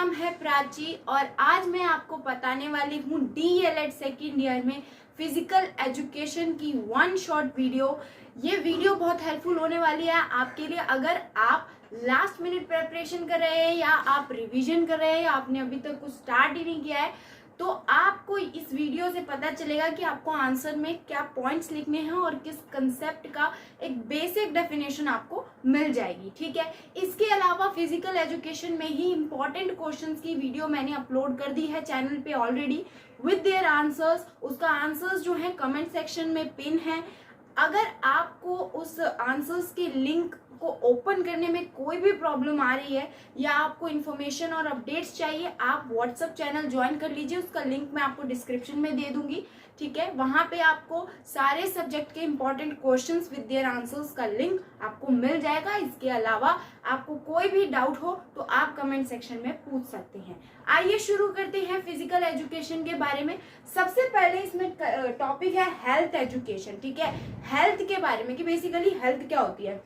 नाम है प्राची और आज मैं आपको बताने वाली हूँ DELED सेकेंड ईयर में फिजिकल एजुकेशन की वन शॉर्ट वीडियो। ये वीडियो बहुत हेल्पफुल होने वाली है आपके लिए अगर आप लास्ट मिनट प्रिपरेशन कर रहे हैं या आप रिवीजन कर रहे हैं या आपने अभी तक कुछ स्टार्ट ही नहीं किया है, तो आपको इस वीडियो से पता चलेगा कि आपको आंसर में क्या पॉइंट्स लिखने हैं और किस कंसेप्ट का एक बेसिक डेफिनेशन आपको मिल जाएगी। ठीक है, इसके अलावा फिजिकल एजुकेशन में ही इंपॉर्टेंट क्वेश्चंस की वीडियो मैंने अपलोड कर दी है चैनल पे ऑलरेडी विद देयर आंसर्स। उसका आंसर्स जो है कमेंट सेक्शन में पिन है। अगर आपको उस आंसर्स के लिंक को ओपन करने में कोई भी प्रॉब्लम आ रही है या आपको इन्फॉर्मेशन और अपडेट्स चाहिए, आप व्हाट्सएप चैनल ज्वाइन कर लीजिए। उसका लिंक मैं आपको डिस्क्रिप्शन में दे दूंगी। ठीक है, वहां पे आपको सारे सब्जेक्ट के important questions with their answers का लिंक आपको मिल जाएगा। इसके अलावा आपको कोई भी डाउट हो तो आप कमेंट सेक्शन में पूछ सकते हैं। आइए शुरू करते हैं फिजिकल एजुकेशन के बारे में। सबसे पहले इसमें टॉपिक है हेल्थ एजुकेशन। ठीक है, हेल्थ के बारे में कि बेसिकली हेल्थ क्या होती है,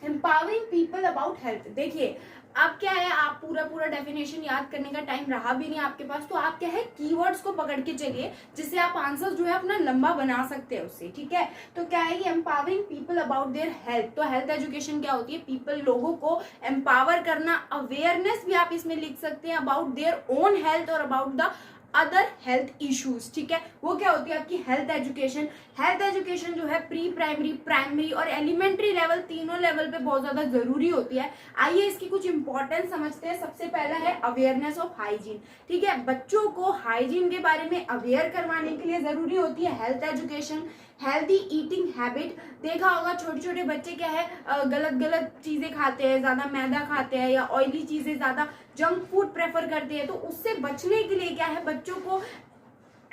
एम्पावरिंग पीपल अबाउट हेल्थ। देखिए अब क्या है, आप पूरा डेफिनेशन याद करने का टाइम रहा भी नहीं आपके पास, तो आप क्या है कीवर्ड्स को पकड़ के चलिए जिससे आप आंसर जो है अपना लंबा बना सकते हैं उससे। ठीक है, तो क्या है ये empowering people about their health. तो हेल्थ एजुकेशन क्या होती है, पीपल लोगों को एम्पावर करना, अवेयरनेस भी आप इसमें लिख सकते हैं अबाउट देयर ओन हेल्थ और about the other health issues. ठीक है, वो क्या होती है आपकी हेल्थ एजुकेशन। हेल्थ एजुकेशन जो है प्री प्राइमरी, प्राइमरी और एलिमेंट्री लेवल, तीनों लेवल पे बहुत ज्यादा जरूरी होती है। आइए इसकी कुछ इंपॉर्टेंस समझते हैं। सबसे पहला है अवेयरनेस ऑफ हाइजीन। ठीक है, बच्चों को हाइजीन के बारे में अवेयर करवाने के लिए जरूरी होती है health education. Healthy eating habit, देखा होगा छोटे छोटे बच्चे क्या है गलत गलत चीजें खाते हैं, ज्यादा मैदा खाते हैं या ऑयली चीजें, ज्यादा जंक फूड प्रेफर करते हैं। तो उससे बचने के लिए क्या है, बच्चों को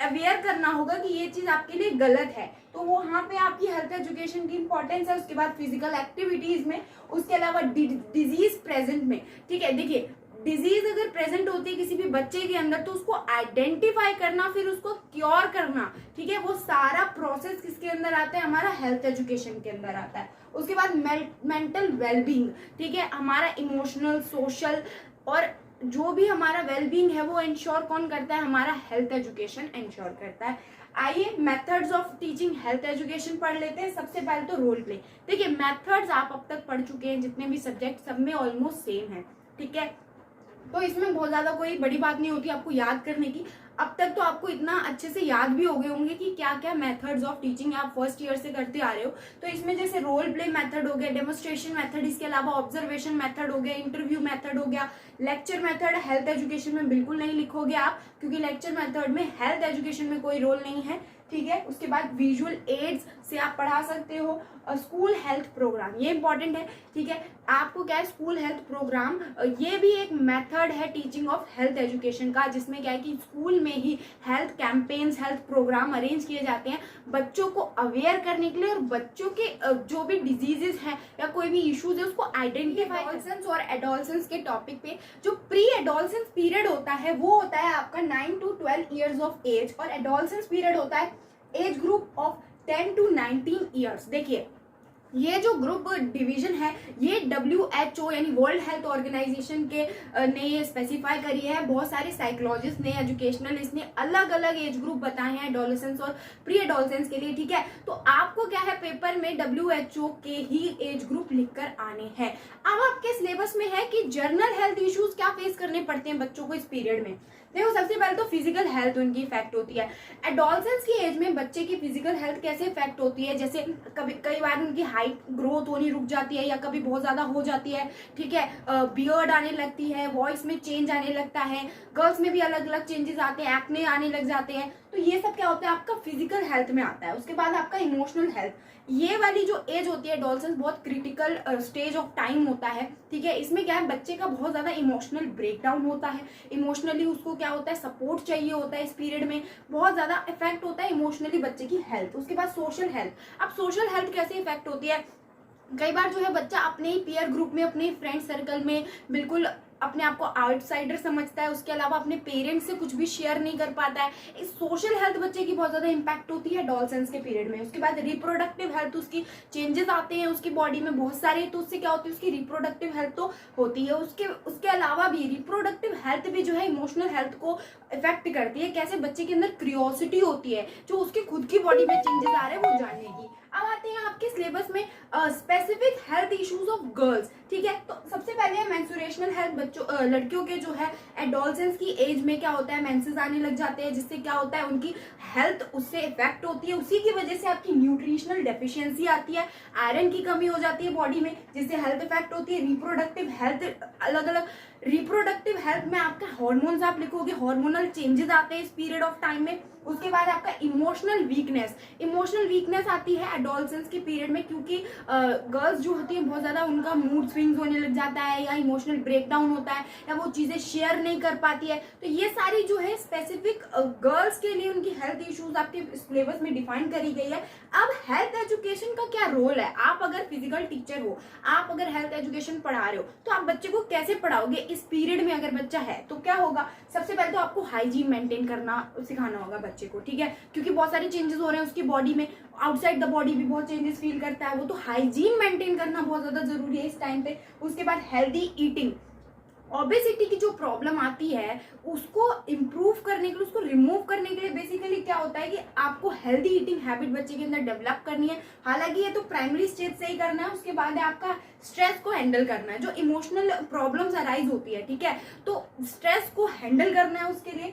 अवेयर करना होगा कि ये चीज आपके लिए गलत है। तो वो वहाँ पे आपकी हेल्थ एजुकेशन की इंपॉर्टेंस है। उसके बाद फिजिकल एक्टिविटीज में, उसके अलावा डिजीज प्रेजेंट में। ठीक है, देखिए डिजीज अगर प्रेजेंट होती है किसी भी बच्चे के अंदर तो उसको आइडेंटिफाई करना, फिर उसको क्योर करना, ठीक है, वो सारा प्रोसेस किसके अंदर आता है, हमारा हेल्थ एजुकेशन के अंदर आता है। उसके बाद मेंटल वेलबींग, ठीक है, हमारा इमोशनल, सोशल और जो भी हमारा वेलबींग है वो इंश्योर कौन करता है, हमारा हेल्थ एजुकेशन इंश्योर करता है। आइए methods of teaching health education पढ़ लेते हैं। सबसे पहले तो रोल प्ले। देखिए मेथड्स आप अब तक पढ़ चुके हैं, जितने भी सब्जेक्ट सब में ऑलमोस्ट सेम है। ठीक है, तो इसमें बहुत ज्यादा कोई बड़ी बात नहीं होती आपको याद करने की। अब तक तो आपको इतना अच्छे से याद भी हो गए होंगे कि क्या क्या मेथड्स ऑफ टीचिंग आप फर्स्ट ईयर से करते आ रहे हो। तो इसमें जैसे रोल प्ले मेथड हो गया, डेमोन्स्ट्रेशन मेथड, इसके अलावा ऑब्जर्वेशन मेथड हो गया, इंटरव्यू मेथड हो गया, लेक्चर मेथड हेल्थ एजुकेशन में बिल्कुल नहीं लिखोगे आप, क्योंकि लेक्चर मेथड में हेल्थ एजुकेशन में कोई रोल नहीं है। ठीक है, उसके बाद विजुअल एड्स से आप पढ़ा सकते हो। स्कूल हेल्थ प्रोग्राम, ये इंपॉर्टेंट है। ठीक है, आपको क्या है, स्कूल हेल्थ प्रोग्राम ये भी एक मेथड है टीचिंग ऑफ हेल्थ एजुकेशन का, जिसमें क्या है कि स्कूल में ही health campaigns, health program arrange किए जाते हैं बच्चों को अवेयर करने के लिए और बच्चों के जो भी डिजीजेस हैं या कोई भी इश्यूज है उसको आइडेंटिफाई। एडोलसेंस और एडोलसेंस के टॉपिक पे जो प्री एडोलसेंस पीरियड होता है वो होता है आपका 9 to 12 ईयर्स ऑफ एज, और एडोलसेंस पीरियड होता है age group of 10 to 19 years. देखिए ये जो ग्रुप डिवीजन है ये WHO यानी वर्ल्ड हेल्थ ऑर्गेनाइजेशन के ने ये स्पेसिफाई करी है। बहुत सारे साइकोलॉजिस्ट ने, एजुकेशनलिस्ट ने अलग अलग एज ग्रुप बताए हैं एडोलेसेंस और प्री एडोलेसेंस के लिए। ठीक है, तो आपको क्या है पेपर में WHO के ही एज ग्रुप लिखकर आने हैं। अब आपके सिलेबस में है कि जर्नल हेल्थ इश्यूज क्या फेस करने पड़ते हैं बच्चों को इस पीरियड में। देखो सबसे पहले तो फिजिकल हेल्थ उनकी इफेक्ट होती है। एडोलेसेंस की एज में बच्चे की फिजिकल हेल्थ कैसे इफेक्ट होती है, जैसे कई बार उनकी हाइट ग्रोथ होनी रुक जाती है या कभी बहुत ज्यादा हो जाती है। ठीक है, बियर्ड आने लगती है, वॉइस में चेंज आने लगता है, गर्ल्स में भी अलग अलग चेंजेस आते हैं, एक्ने आने लग जाते हैं। तो ये सब क्या होता है आपका फिजिकल हेल्थ में आता है। उसके बाद आपका इमोशनल हेल्थ, ये वाली जो एज होती है एडोलेसेंस, बहुत क्रिटिकल स्टेज ऑफ टाइम होता है। ठीक है, इसमें क्या है बच्चे का बहुत ज्यादा इमोशनल ब्रेकडाउन होता है, इमोशनली उसको क्या होता है सपोर्ट चाहिए होता है। इस पीरियड में बहुत ज्यादा इफेक्ट होता है इमोशनली बच्चे की हेल्थ। उसके बाद सोशल हेल्थ। अब सोशल हेल्थ कैसे इफेक्ट होती है, कई बार जो है बच्चा अपने ही पीयर ग्रुप में, अपने फ्रेंड सर्कल में बिल्कुल अपने आप को आउटसाइडर समझता है, उसके अलावा अपने पेरेंट्स से कुछ भी शेयर नहीं कर पाता है। इस सोशल हेल्थ बच्चे की बहुत ज्यादा इंपैक्ट होती है एडोलसेंस के पीरियड में। उसके बाद रिप्रोडक्टिव हेल्थ, उसकी चेंजेस आते हैं उसकी बॉडी में बहुत सारे, तो उससे क्या होती है, उसकी रिप्रोडक्टिव हेल्थ तो होती है। उसके अलावा भी रिप्रोडक्टिव हेल्थ भी जो है इमोशनल हेल्थ को इफेक्ट करती है। कैसे, बच्चे के अंदर क्यूरियोसिटी होती है जो उसके खुद की बॉडी में चेंजेस आ रहे हैं वो जानने की। अब आते हैं आपके सिलेबस में specific health issues of girls. ठीक है, तो सबसे पहले है मेंस्ट्रुएशनल हेल्थ। बच्चों लड़कियों के जो है एडोलसेंस की एज में क्या होता है, मेंसेस आने लग जाते हैं, जिससे क्या होता है उनकी हेल्थ उससे इफेक्ट होती है। उसी की वजह से आपकी न्यूट्रिशनल डेफिशिएंसी आती है, आयरन की कमी हो जाती है बॉडी में, जिससे हेल्थ इफेक्ट होती है। रिप्रोडक्टिव हेल्थ, अलग अलग रिप्रोडक्टिव हेल्थ में आपका हार्मोन्स आप लिखोगे, हार्मोनल चेंजेस आते हैं इस पीरियड ऑफ टाइम में। उसके बाद आपका इमोशनल वीकनेस आती है एडोलसेंस के पीरियड में, क्योंकि गर्ल्स जो होती हैं बहुत ज्यादा उनका मूड स्विंग्स होने लग जाता है, या इमोशनल ब्रेकडाउन होता है, या वो चीजें शेयर नहीं कर पाती है। तो ये सारी जो है स्पेसिफिक गर्ल्स के लिए उनकी हेल्थ इश्यूज आपके सिलेबस में डिफाइन करी गई है। अब हेल्थ एजुकेशन का क्या रोल है, आप अगर फिजिकल टीचर हो, आप अगर हेल्थ एजुकेशन पढ़ा रहे हो, तो आप बच्चे को कैसे पढ़ाओगे इस पीरियड में। अगर बच्चा है तो क्या होगा, सबसे पहले तो आपको हाइजीन मेंटेन करना सिखाना होगा बच्चे को। ठीक है, क्योंकि बहुत सारे चेंजेस हो रहे हैं उसकी बॉडी में, आउटसाइड द बॉडी भी बहुत चेंजेस फील करता है वो, तो हाइजीन मेंटेन करना बहुत ज्यादा जरूरी है इस टाइम पे। उसके बाद हेल्दी ईटिंग, ओबेसिटी की जो प्रॉब्लम आती है उसको इम्प्रूव करने के लिए, उसको रिमूव करने के लिए बेसिकली क्या होता है कि आपको हेल्दी ईटिंग हैबिट बच्चे के अंदर डेवलप करनी है। हालांकि ये तो प्राइमरी स्टेज से ही करना है। उसके बाद है आपका स्ट्रेस को हैंडल करना है, जो इमोशनल प्रॉब्लम्स अराइज होती है। ठीक है, तो स्ट्रेस को हैंडल करना है, उसके लिए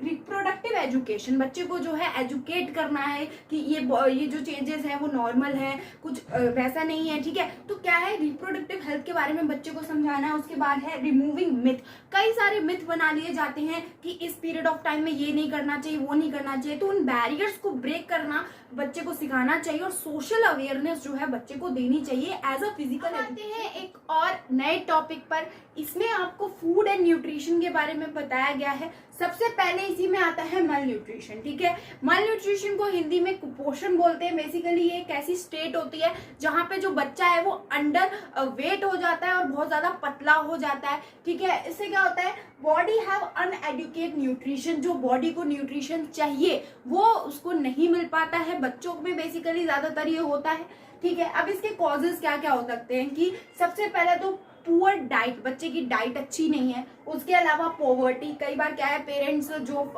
रिप्रोडक्टिव एजुकेशन, बच्चे को जो है एजुकेट करना है कि ये जो चेंजेस है वो नॉर्मल है, कुछ वैसा नहीं है। ठीक है, तो क्या है, रिप्रोडक्टिव हेल्थ के बारे में बच्चे को समझाना है। उसके बाद है रिमूविंग मिथ। कई सारे मिथ बना लिए जाते हैं कि इस पीरियड ऑफ टाइम में ये नहीं करना चाहिए, वो नहीं करना चाहिए, तो उन बैरियर्स को ब्रेक करना बच्चे को सिखाना चाहिए, और सोशल अवेयरनेस जो है बच्चे को देनी चाहिए एज अ फिजिकल। आते हैं एक और नए टॉपिक पर, इसमें आपको फूड एंड न्यूट्रिशन के बारे में बताया गया है। सबसे पहले इसी में आता है मल न्यूट्रिशन। ठीक है, मल न्यूट्रिशन को हिंदी में कुपोषण बोलते हैं। बेसिकली ये एक ऐसी स्टेट होती है जहाँ पे जो बच्चा है वो अंडर वेट हो जाता है और बहुत ज्यादा पतला हो जाता है। ठीक है, इससे क्या होता है, बॉडी हैव अनएडुकेट न्यूट्रिशन, जो बॉडी को न्यूट्रिशन चाहिए वो उसको नहीं मिल पाता है। बच्चों में बेसिकली ज्यादातर ये होता है। ठीक है, अब इसके कॉजेज क्या क्या हो सकते हैं कि सबसे पहले तो पुअर डाइट, बच्चे की डाइट अच्छी नहीं है। उसके अलावा पॉवर्टी, कई बार क्या है, पेरेंट्स जो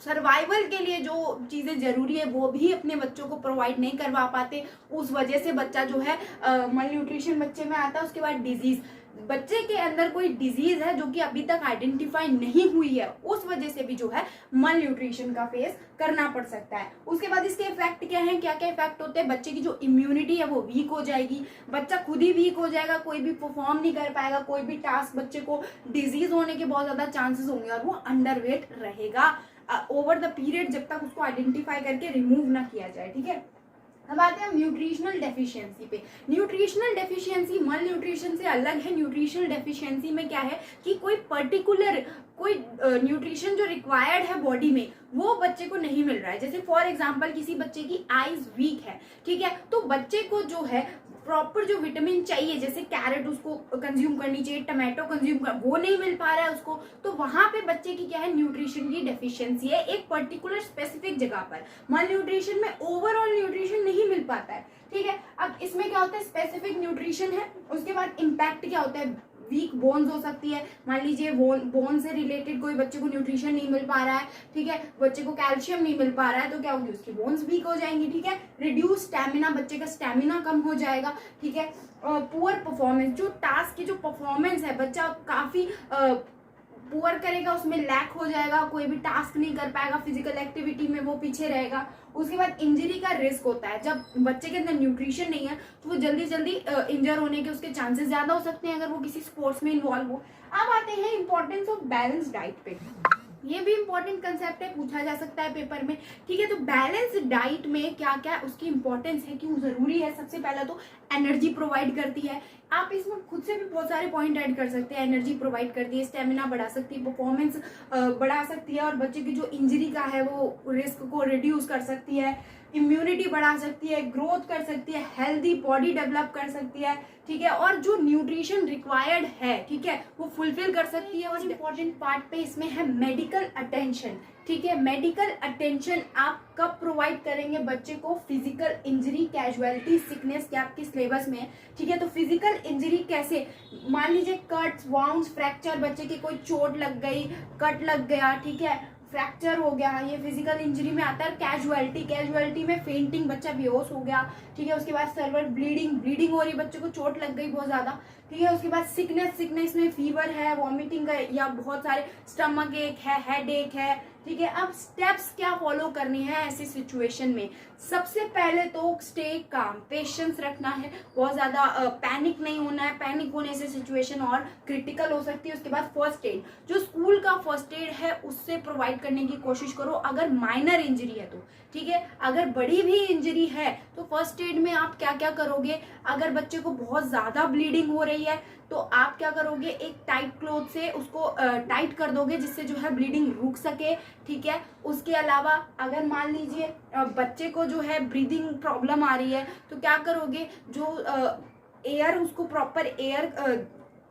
सर्वाइवल के लिए जो चीजें जरूरी है वो भी अपने बच्चों को प्रोवाइड नहीं करवा पाते, उस वजह से बच्चा जो है मल न्यूट्रिशन बच्चे में आता है। उसके बाद डिजीज, बच्चे के अंदर कोई डिजीज है जो कि अभी तक आइडेंटिफाई नहीं हुई है, उस वजह से भी जो है मल न्यूट्रिशन का फेस करना पड़ सकता है। उसके बाद इसके इफेक्ट क्या हैं, क्या क्या इफेक्ट होते हैं, बच्चे की जो इम्यूनिटी है वो वीक हो जाएगी, बच्चा खुद ही वीक हो जाएगा, कोई भी परफॉर्म नहीं कर पाएगा, कोई भी टास्क, बच्चे को डिजीज होने के बहुत ज्यादा चांसेस होंगे और वो अंडरवेट रहेगा ओवर द पीरियड, जब तक उसको आइडेंटिफाई करके रिमूव ना किया जाए। ठीक है, अब आते हैं न्यूट्रिशनल डेफिशिएंसी पे। न्यूट्रिशनल डेफिशिएंसी मल न्यूट्रिशन से अलग है। न्यूट्रिशनल डेफिशिएंसी में क्या है कि कोई पर्टिकुलर कोई न्यूट्रिशन जो रिक्वायर्ड है बॉडी में वो बच्चे को नहीं मिल रहा है। जैसे फॉर एग्जांपल किसी बच्चे की आईज वीक है, ठीक है, तो बच्चे को जो है प्रॉपर जो विटामिन चाहिए, जैसे कैरेट उसको कंज्यूम करनी चाहिए, टमाटो कंज्यूम कर, वो नहीं मिल पा रहा है उसको, तो वहां पे बच्चे की क्या है, न्यूट्रिशन की डेफिशिएंसी है एक पर्टिकुलर स्पेसिफिक जगह पर। मल न्यूट्रिशन में ओवरऑल न्यूट्रिशन नहीं मिल पाता है। ठीक है, अब इसमें क्या होता है, स्पेसिफिक न्यूट्रिशन है। उसके बाद इम्पैक्ट क्या होता है, वीक बोन्स हो सकती है। मान लीजिए बोन से रिलेटेड कोई बच्चे को न्यूट्रिशन नहीं मिल पा रहा है, ठीक है, बच्चे को कैल्शियम नहीं मिल पा रहा है, तो क्या होगी, उसकी बोन्स वीक हो जाएंगी। ठीक है, रिड्यूस स्टैमिना, बच्चे का स्टैमिना कम हो जाएगा। ठीक है, पुअर परफॉर्मेंस, जो टास्क की जो परफॉर्मेंस है बच्चा काफी पुअर करेगा, उसमें लैक हो जाएगा, कोई भी टास्क नहीं कर पाएगा, फिजिकल एक्टिविटी में वो पीछे रहेगा। उसके बाद इंजरी का रिस्क होता है, जब बच्चे के अंदर न्यूट्रिशन नहीं है तो वो जल्दी जल्दी इंजर होने के उसके चांसेस ज्यादा हो सकते हैं अगर वो किसी स्पोर्ट्स में इन्वॉल्व हो। अब आते हैं इंपॉर्टेंस ऑफ बैलेंस डाइट पे। ये भी इंपॉर्टेंट कंसेप्ट है, पूछा जा सकता है पेपर में। ठीक है, तो बैलेंस डाइट में क्या क्या उसकी इंपॉर्टेंस है, क्यों जरूरी है। सबसे पहला तो एनर्जी प्रोवाइड करती है, आप इसमें खुद से भी बहुत सारे पॉइंट ऐड कर सकते हैं। एनर्जी प्रोवाइड करती है, स्टेमिना बढ़ा सकती है, परफॉर्मेंस बढ़ा सकती है, और बच्चे की जो इंजरी का है वो रिस्क को रिड्यूस कर सकती है। इम्यूनिटी बढ़ा सकती है, ग्रोथ कर सकती है, हेल्दी बॉडी डेवलप कर सकती है, ठीक है, और जो न्यूट्रिशन रिक्वायर्ड है, ठीक है, वो फुलफिल कर सकती है। और इम्पोर्टेंट पार्ट पे इसमें है मेडिकल अटेंशन, ठीक है। मेडिकल अटेंशन आप कब प्रोवाइड करेंगे बच्चे को? फिजिकल इंजरी, कैजुअलिटी, सिकनेस क्या आपके सिलेबस में है, ठीक है। तो फिजिकल इंजरी कैसे, मान लीजिए कट्स, वाउंड्स, फ्रैक्चर, बच्चे की कोई चोट लग गई, कट लग गया, ठीक है, फ्रैक्चर हो गया, ये फिजिकल इंजरी में आता है। कैजुअलिटी, कैजुअलिटी में फेंटिंग, बच्चा बेहोश हो गया, ठीक है। उसके बाद सर्वर ब्लीडिंग हो रही, बच्चे को चोट लग गई बहुत ज्यादा, ठीक है। उसके बाद सिकनेस में फीवर है, वॉमिटिंग है, या बहुत सारे स्टमक एक है, हेड एक है, ठीक है। अब स्टेप्स क्या फॉलो करनी है ऐसी सिचुएशन में? सबसे पहले तो स्टे काम, पेशेंस रखना है, बहुत ज्यादा पैनिक नहीं होना है। पैनिक होने से सिचुएशन और क्रिटिकल हो सकती है। उसके बाद फर्स्ट एड, जो स्कूल का फर्स्ट एड है उससे प्रोवाइड करने की कोशिश करो, अगर माइनर इंजरी है तो, ठीक है। अगर बड़ी भी इंजरी है तो फर्स्ट एड में आप क्या क्या करोगे? अगर बच्चे को बहुत ज्यादा ब्लीडिंग हो रही है तो आप क्या करोगे? एक टाइट क्लोथ से उसको टाइट कर दोगे, जिससे जो है ब्लीडिंग रुक सके, ठीक है। उसके अलावा अगर मान लीजिए बच्चे को जो है ब्रीदिंग प्रॉब्लम आ रही है तो क्या करोगे? जो एयर, उसको प्रॉपर एयर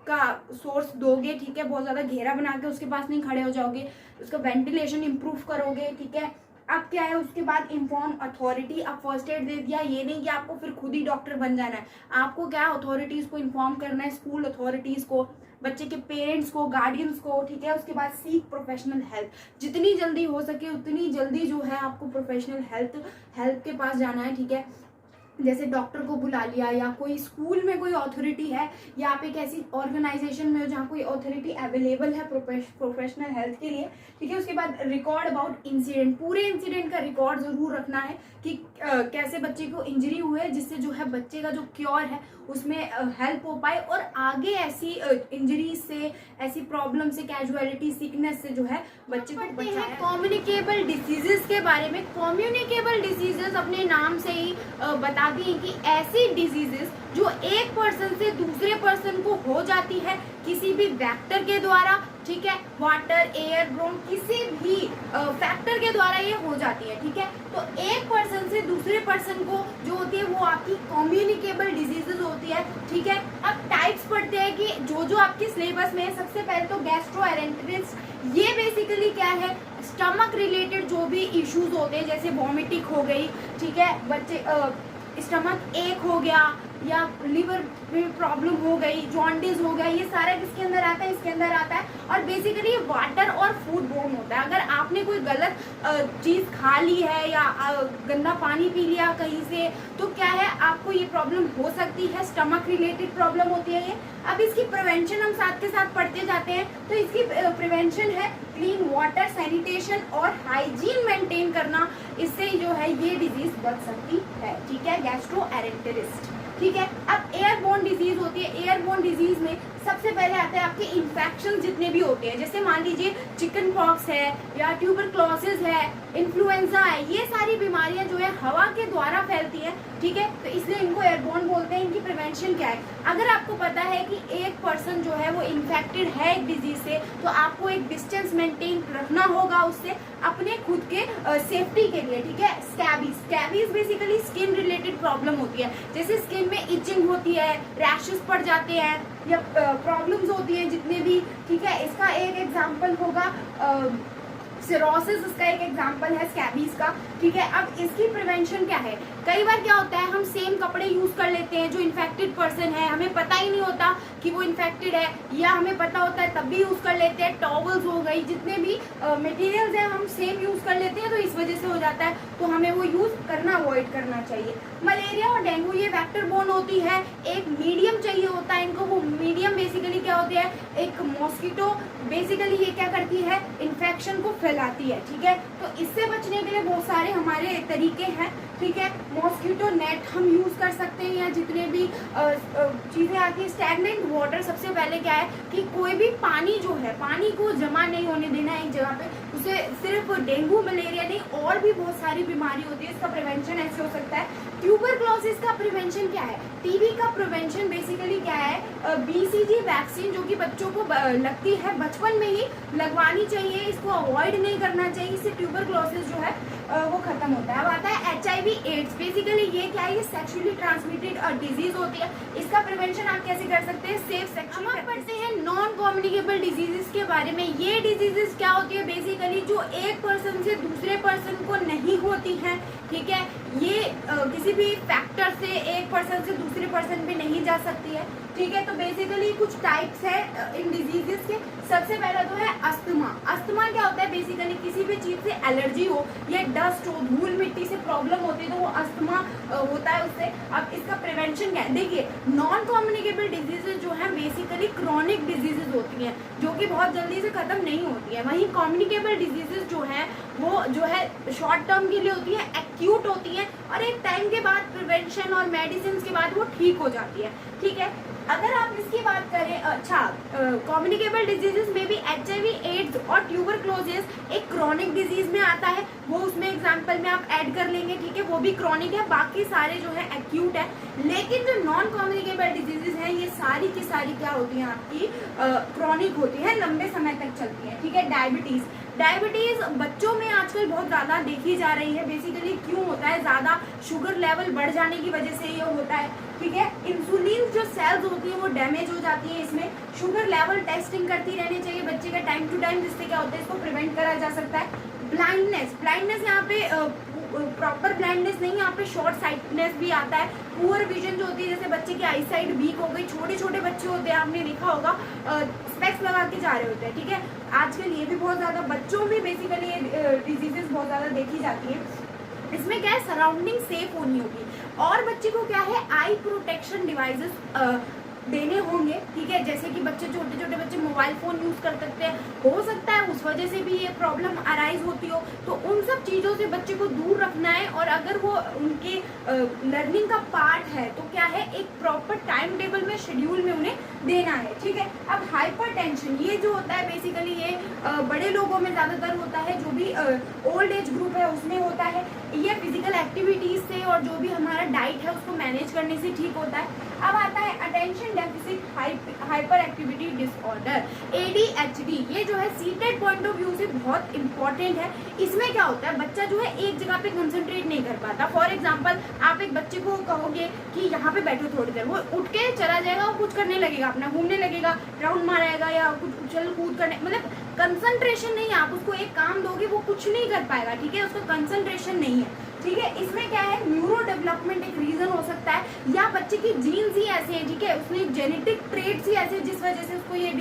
का सोर्स दोगे, ठीक है। बहुत ज्यादा घेरा बना के उसके पास नहीं खड़े हो जाओगे, उसका वेंटिलेशन इंप्रूव करोगे, ठीक है। अब क्या है, उसके बाद इन्फॉर्म अथॉरिटी। अब फर्स्ट एड दे दिया, ये नहीं कि आपको फिर खुद ही डॉक्टर बन जाना है, आपको क्या अथॉरिटीज को इन्फॉर्म करना है, स्कूल अथॉरिटीज को, बच्चे के पेरेंट्स को, गार्डियंस को, ठीक है। उसके बाद सीक प्रोफेशनल हेल्प, जितनी जल्दी हो सके उतनी जल्दी जो है आपको प्रोफेशनल हेल्प के पास जाना है, ठीक है। जैसे डॉक्टर को बुला लिया, या कोई स्कूल में कोई अथॉरिटी है, या आप एक ऐसी ऑर्गेनाइजेशन में हो जहाँ कोई अथॉरिटी अवेलेबल है प्रोफेशनल हेल्थ के लिए, ठीक है। उसके बाद रिकॉर्ड अबाउट इंसिडेंट, पूरे इंसिडेंट का रिकॉर्ड जरूर रखना है कि कैसे बच्चे को इंजरी हुई है, जिससे जो है बच्चे का जो क्योर है उसमें हेल्प हो पाए, और आगे ऐसी इंजरी से, ऐसी प्रॉब्लम से, कैजुअलिटी, सिकनेस से जो है बच्चे को बचाया। कम्युनिकेबल डिजीजेस के बारे में, कम्युनिकेबल डिजीजेस अपने नाम से ही बताती हैं कि ऐसी डिजीजेस जो एक पर्सन से दूसरे पर्सन को हो जाती है किसी भी वेक्टर के द्वारा, ठीक है, वाटर, एयर ब्रोन, किसी भी फैक्टर के द्वारा ये हो जाती है, ठीक है। तो एक पर्सन से दूसरे पर्सन को जो होती है वो आपकी कम्युनिकेबल डिजीजेस होती है, ठीक है। अब टाइप्स पढ़ते हैं कि जो आपके सिलेबस में है। सबसे पहले तो गैस्ट्रोएंटेरिटिस, ये बेसिकली क्या है? स्टमक रिलेटेड जो भी इश्यूज होते हैं, जैसे वॉमिटिंग हो गई, ठीक है, बच्चे स्टमक एक हो गया, या लिवर में प्रॉब्लम हो गई, जॉन्डिस हो गया, ये सारा किसके अंदर आता है? इसके अंदर आता है। और बेसिकली ये वाटर और फूड बोर्न होता है। अगर आपने कोई गलत चीज खा ली है, या गंदा पानी पी लिया कहीं से, तो क्या है, आपको ये प्रॉब्लम हो सकती है। स्टमक रिलेटेड प्रॉब्लम होती है ये। अब इसकी प्रिवेंशन हम साथ के साथ पढ़ते जाते हैं। तो इसकी प्रिवेंशन है क्लीन वाटर, सैनिटेशन और हाइजीन मेंटेन करना। इससे जो है ये डिजीज बच सकती है, ठीक है, गैस्ट्रोएंटेरिटिस, ठीक है। अब एयरबोर्न डिजीज होती है। एयरबोर्न डिजीज में सबसे पहले आते हैं आपके इन्फेक्शन जितने भी होते हैं, जैसे मान लीजिए चिकन पॉक्स है, या ट्यूबरक्लोसिस है, इन्फ्लुएंजा है, ये सारी बीमारियां जो है हवा के द्वारा फैलती हैं, ठीक है। तो इसलिए इनको एयरबोर्न बोलते हैं। इनकी प्रिवेंशन क्या है? अगर आपको पता है कि एक पर्सन जो है वो इन्फेक्टेड है एक डिजीज से, तो आपको एक डिस्टेंस मेंटेन रखना होगा उससे, अपने खुद के सेफ्टी के लिए, ठीक है। Scabies basically skin related problem होती है, जैसे स्किन में इचिंग होती है, रैशेस पड़ जाते हैं, या प्रॉब्लम्स होती हैं जितने भी, ठीक है। इसका एक एग्जांपल होगा सिरोसिस, इसका एक एग्जांपल है स्कैबीज का, ठीक है। अब इसकी प्रिवेंशन क्या है? कई बार क्या होता है, हम सेम कपड़े यूज कर लेते हैं, जो इन्फेक्टेड पर्सन है हमें पता ही नहीं होता कि वो इन्फेक्टेड है, या हमें पता होता है तब भी यूज कर लेते हैं। टॉवल्स हो गई, जितने भी मटेरियल्स हैं हम सेम यूज कर लेते हैं, तो इस वजह से हो जाता है, तो हमें वो यूज करना अवॉइड करना चाहिए। मलेरिया और डेंगू ये वेक्टर बोर्न होती है। एक मीडियम चाहिए होता है इनको। वो मीडियम बेसिकली क्या होती है? एक मॉस्किटो बेसिकली ये क्या करती है? इन्फेक्शन को फैलाती है, ठीक है। तो इससे बचने के लिए बहुत सारे हमारे तरीके हैं, ठीक है। मॉस्किटो नेट हम यूज कर सकते हैं, या जितने भी चीजें आती है। स्टैग्नेंट वाटर, सबसे पहले क्या है कि कोई भी पानी जो है, पानी को जमा नहीं होने देना है एक जगह पे। उसे सिर्फ डेंगू मलेरिया नहीं, और भी बहुत सारी बीमारी होती है, इसका प्रिवेंशन ऐसे हो सकता है। ट्यूबरक्लोसिस का प्रिवेंशन क्या है? टीबी का प्रिवेंशन बेसिकली क्या है? बीसीजी वैक्सीन, जो कि बच्चों को लगती है बचपन में ही लगवानी चाहिए, इसको अवॉइड नहीं करना चाहिए। इससे ट्यूबरक्लोसिस जो है वो खत्म होता है। अब आता है HIV एड्स। बेसिकली ये क्या है, ये सेक्सुअली ट्रांसमिटेड डिजीज होती है। इसका प्रिवेंशन आप कैसे कर सकते हैं, सेफ सेक्स। हम पढ़ते हैं नॉन कम्युनिकेबल डिजीजेस के बारे में। ये डिजीजेस क्या होती है, बेसिकली जो एक पर्सन से दूसरे पर्सन को नहीं होती हैं, ठीक है, ये किसी भी फैक्टर से एक पर्सन से दूसरे पर्सन पे नहीं जा सकती है, ठीक है। तो बेसिकली कुछ टाइप्स है इन डिजीजेस के। सबसे पहला तो है अस्थमा। अस्थमा क्या होता है, बेसिकली किसी भी चीज से एलर्जी हो या डस्ट हो, धूल मिट्टी से प्रॉब्लम होती है तो वो अस्थमा होता है उससे। अब इसका प्रिवेंशन क्या है, देखिए नॉन कम्युनिकेबल डिजीजेज जो है बेसिकली क्रॉनिक डिजीजेज होती हैं जो कि बहुत जल्दी से खत्म नहीं होती है। वहीं कम्युनिकेबल डिजीजेज जो है वो जो है शॉर्ट टर्म के लिए होती है, एक्यूट होती है और एक टाइम के बाद प्रिवेंशन और मेडिसिन के बाद वो ठीक हो जाती है, ठीक है। अगर आप इसकी बात करें, अच्छा कम्युनिकेबल डिजीजेस में भी HIV एड्स और ट्यूबरक्लोसिस एक क्रॉनिक डिजीज में आता है, वो उसमें एग्जांपल में आप ऐड कर लेंगे, ठीक है, वो भी क्रॉनिक है। बाकी सारे जो है एक्यूट है। लेकिन जो नॉन कम्युनिकेबल डिजीजेस हैं ये सारी की सारी क्या होती हैं, आपकी क्रॉनिक होती है, लंबे समय तक चलती है, ठीक है। डायबिटीज बच्चों में आजकल बहुत ज्यादा देखी जा रही है। बेसिकली क्यों होता है, ज्यादा शुगर लेवल बढ़ जाने की वजह से ये होता है, ठीक है। इंसुलिन जो सेल्स होती है वो डैमेज हो जाती है। इसमें शुगर लेवल टेस्टिंग करती रहनी चाहिए बच्चे का टाइम टू टाइम, जिससे क्या होता है इसको प्रिवेंट करा जा सकता है। ब्लाइंडनेस यहाँ पे प्रॉपर ब्लाइंडनेस नहीं, यहाँ पे शॉर्ट साइटनेस भी आता है। पुअर विजन जो होती है, जैसे बच्चे की आई साइट वीक हो गई, छोटे छोटे बच्चे होते हैं, आपने देखा होगा स्पेक्स लगा के जा रहे होते हैं, ठीक है। आजकल ये भी बहुत ज्यादा बच्चों में बेसिकली ये डिजीजेस बहुत ज्यादा देखी जाती है। इसमें क्या है, सराउंडिंग सेफ होनी होगी और बच्चे को क्या है, आई प्रोटेक्शन डिवाइसेस देने होंगे, ठीक है। जैसे कि बच्चे छोटे छोटे बच्चे मोबाइल फोन यूज कर सकते हैं, हो सकता है उस वजह से भी ये प्रॉब्लम अराइज होती हो, तो उन सब चीजों से बच्चे को दूर रखना है। और अगर वो उनके लर्निंग का पार्ट है तो क्या है, एक प्रॉपर टाइम टेबल में, शेड्यूल में उन्हें देना है, ठीक है। अब हाइपरटेंशन ये जो होता है बेसिकली ये बड़े लोगों में ज्यादातर होता है, जो भी ओल्ड एज ग्रुप है उसमें होता है। ये फिजिकल एक्टिविटीज से और जो भी हमारा डाइट है उसको मैनेज करने से ठीक होता है। अब आता है attention deficit hyper activity disorder, ADHD। ये जो है सीटेड पॉइंट ऑफ व्यू से बहुत इंपॉर्टेंट है। इसमें क्या होता है, बच्चा जो है एक जगह पे कंसंट्रेट नहीं कर पाता। फॉर एग्जांपल आप एक बच्चे को कहोगे कि यहाँ पे बैठो थोड़ी देर, वो उठ के चला जाएगा और कुछ करने लगेगा, अपना घूमने लगेगा, राउंड मारेगा या कुछ उछल कूद करने, मतलब कंसंट्रेशन नहीं है। आप उसको एक काम दोगे वो कुछ नहीं कर पाएगा, ठीक है, उसका कंसंट्रेशन नहीं है, ठीक है। इसमें क्या है, न्यूरो डेवलपमेंट एक रीजन हो सकता है, या बच्चे की जीन्स ही ऐसे हैं, ठीक है, उसने जेनेटिक ट्रेट्स ही ऐसे जिस वजह से उसको ये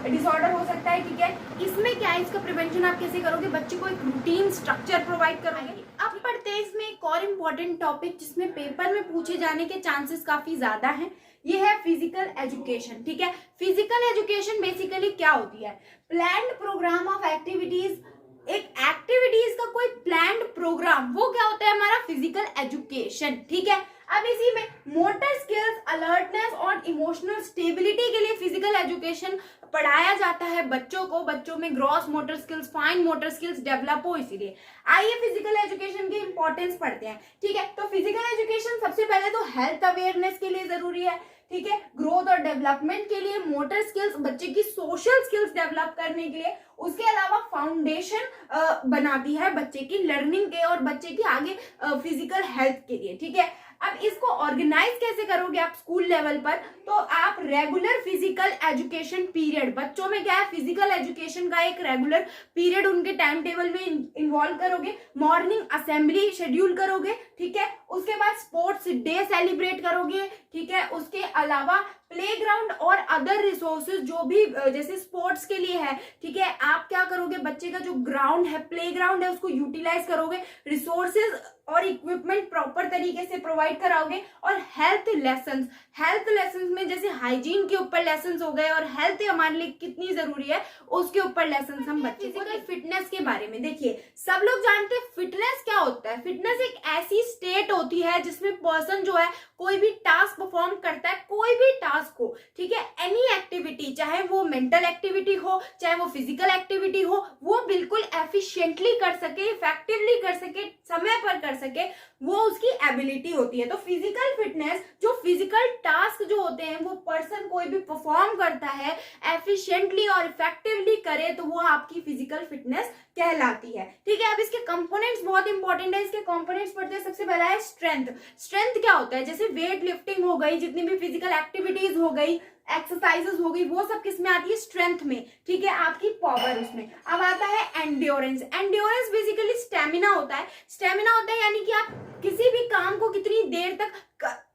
डिसऑर्डर हो सकता है, ठीक है। इसमें क्या है, इसका प्रिवेंशन आप कैसे करोगे, बच्चे को एक रूटीन स्ट्रक्चर प्रोवाइड करोगे। अब पढ़ते हैं इसमें एक और इम्पोर्टेंट टॉपिक जिसमें पेपर में पूछे जाने के चांसेस काफी ज्यादा हैं, ये है फिजिकल एजुकेशन, ठीक है। फिजिकल एजुकेशन बेसिकली क्या होती है, प्लान्ड प्रोग्राम ऑफ एक्टिविटीज। एक एक्टिविटीज का कोई प्लान्ड प्रोग्राम, वो क्या होता है, हमारा फिजिकल एजुकेशन, ठीक है। अब इसी में मोटर स्किल्स, अलर्टनेस और इमोशनल स्टेबिलिटी के लिए फिजिकल एजुकेशन पढ़ाया जाता है बच्चों को। बच्चों में gross motor skills, fine motor skills develop हो, इसीलिए आइए फिजिकल एजुकेशन की इंपॉर्टेंस पढ़ते हैं, ठीक है। तो फिजिकल एजुकेशन सबसे पहले तो हेल्थ अवेयरनेस के लिए जरूरी है, ठीक है, ग्रोथ और डेवलपमेंट के लिए, मोटर स्किल्स, बच्चे की सोशल स्किल्स डेवलप करने के लिए, उसके अलावा फाउंडेशन बनाती है बच्चे की लर्निंग के और बच्चे की आगे फिजिकल हेल्थ के लिए, ठीक है। अब इसको ऑर्गेनाइज कैसे करोगे आप स्कूल लेवल पर, तो आप रेगुलर फिजिकल एजुकेशन पीरियड, बच्चों में क्या है, फिजिकल एजुकेशन का एक रेगुलर पीरियड उनके टाइम टेबल में इन्वॉल्व करोगे, मॉर्निंग असेंबली शेड्यूल करोगे, ठीक है। उसके बाद स्पोर्ट्स डे सेलिब्रेट करोगे, ठीक है। उसके अलावा प्लेग्राउंड और अदर रिसोर्सेज जो भी जैसे स्पोर्ट्स के लिए है, ठीक है, आप क्या करोगे, बच्चे का जो ग्राउंड है, प्लेग्राउंड है, उसको यूटिलाइज करोगे, रिसोर्सेज और इक्विपमेंट प्रॉपर तरीके से प्रोवाइड कराओगे। और हेल्थ लेसन्स में जैसे हाइजीन के ऊपर लेसन्स हो गए और हेल्थ हमारे लिए कितनी जरूरी है उसके ऊपर लेसन्स हम बच्चे को। फिटनेस के बारे में देखिए, सब लोग जानते हैं फिटनेस क्या होता है। फिटनेस एक ऐसी स्टेट होती है जिसमें पर्सन जो है कोई भी टास्क परफॉर्म करता है, कोई भी टास्क हो, ठीक है, एनी एक्टिविटी एक्टिविटी, चाहे वो मेंटल एक्टिविटी हो चाहे वो फिजिकल एक्टिविटी हो, वो बिल्कुल एफिशिएंटली कर सके, इफेक्टिवली कर सके, समय पर कर सके, वो उसकी एबिलिटी होती है। तो फिजिकल फिटनेस, जो फिजिकल टास्क जो होते हैं वो पर्सन कोई भी परफॉर्म करता है एफिशिएंटली और इफेक्टिवली करे तो वो आपकी फिजिकल फिटनेस कहलाती है। ठीक है, अब इसके कंपोनेंट्स बहुत इंपॉर्टेंट है। इसके कंपोनेंट्स पढ़ते हैं। सबसे पहला है स्ट्रेंथ। स्ट्रेंथ क्या होता है? जैसे वेट लिफ्टिंग हो गई, जितनी भी फिजिकल एक्टिविटीज हो गई, एक्सरसाइजेस हो गई, वो सब किस में आती है? स्ट्रेंथ में। ठीक है, आपकी पावर उसमें। अब आता है एंड्योरेंस। एंड्योरेंस बेसिकली स्टेमिना होता है। स्टेमिना होता है यानी कि आप किसी भी काम को कितनी देर तक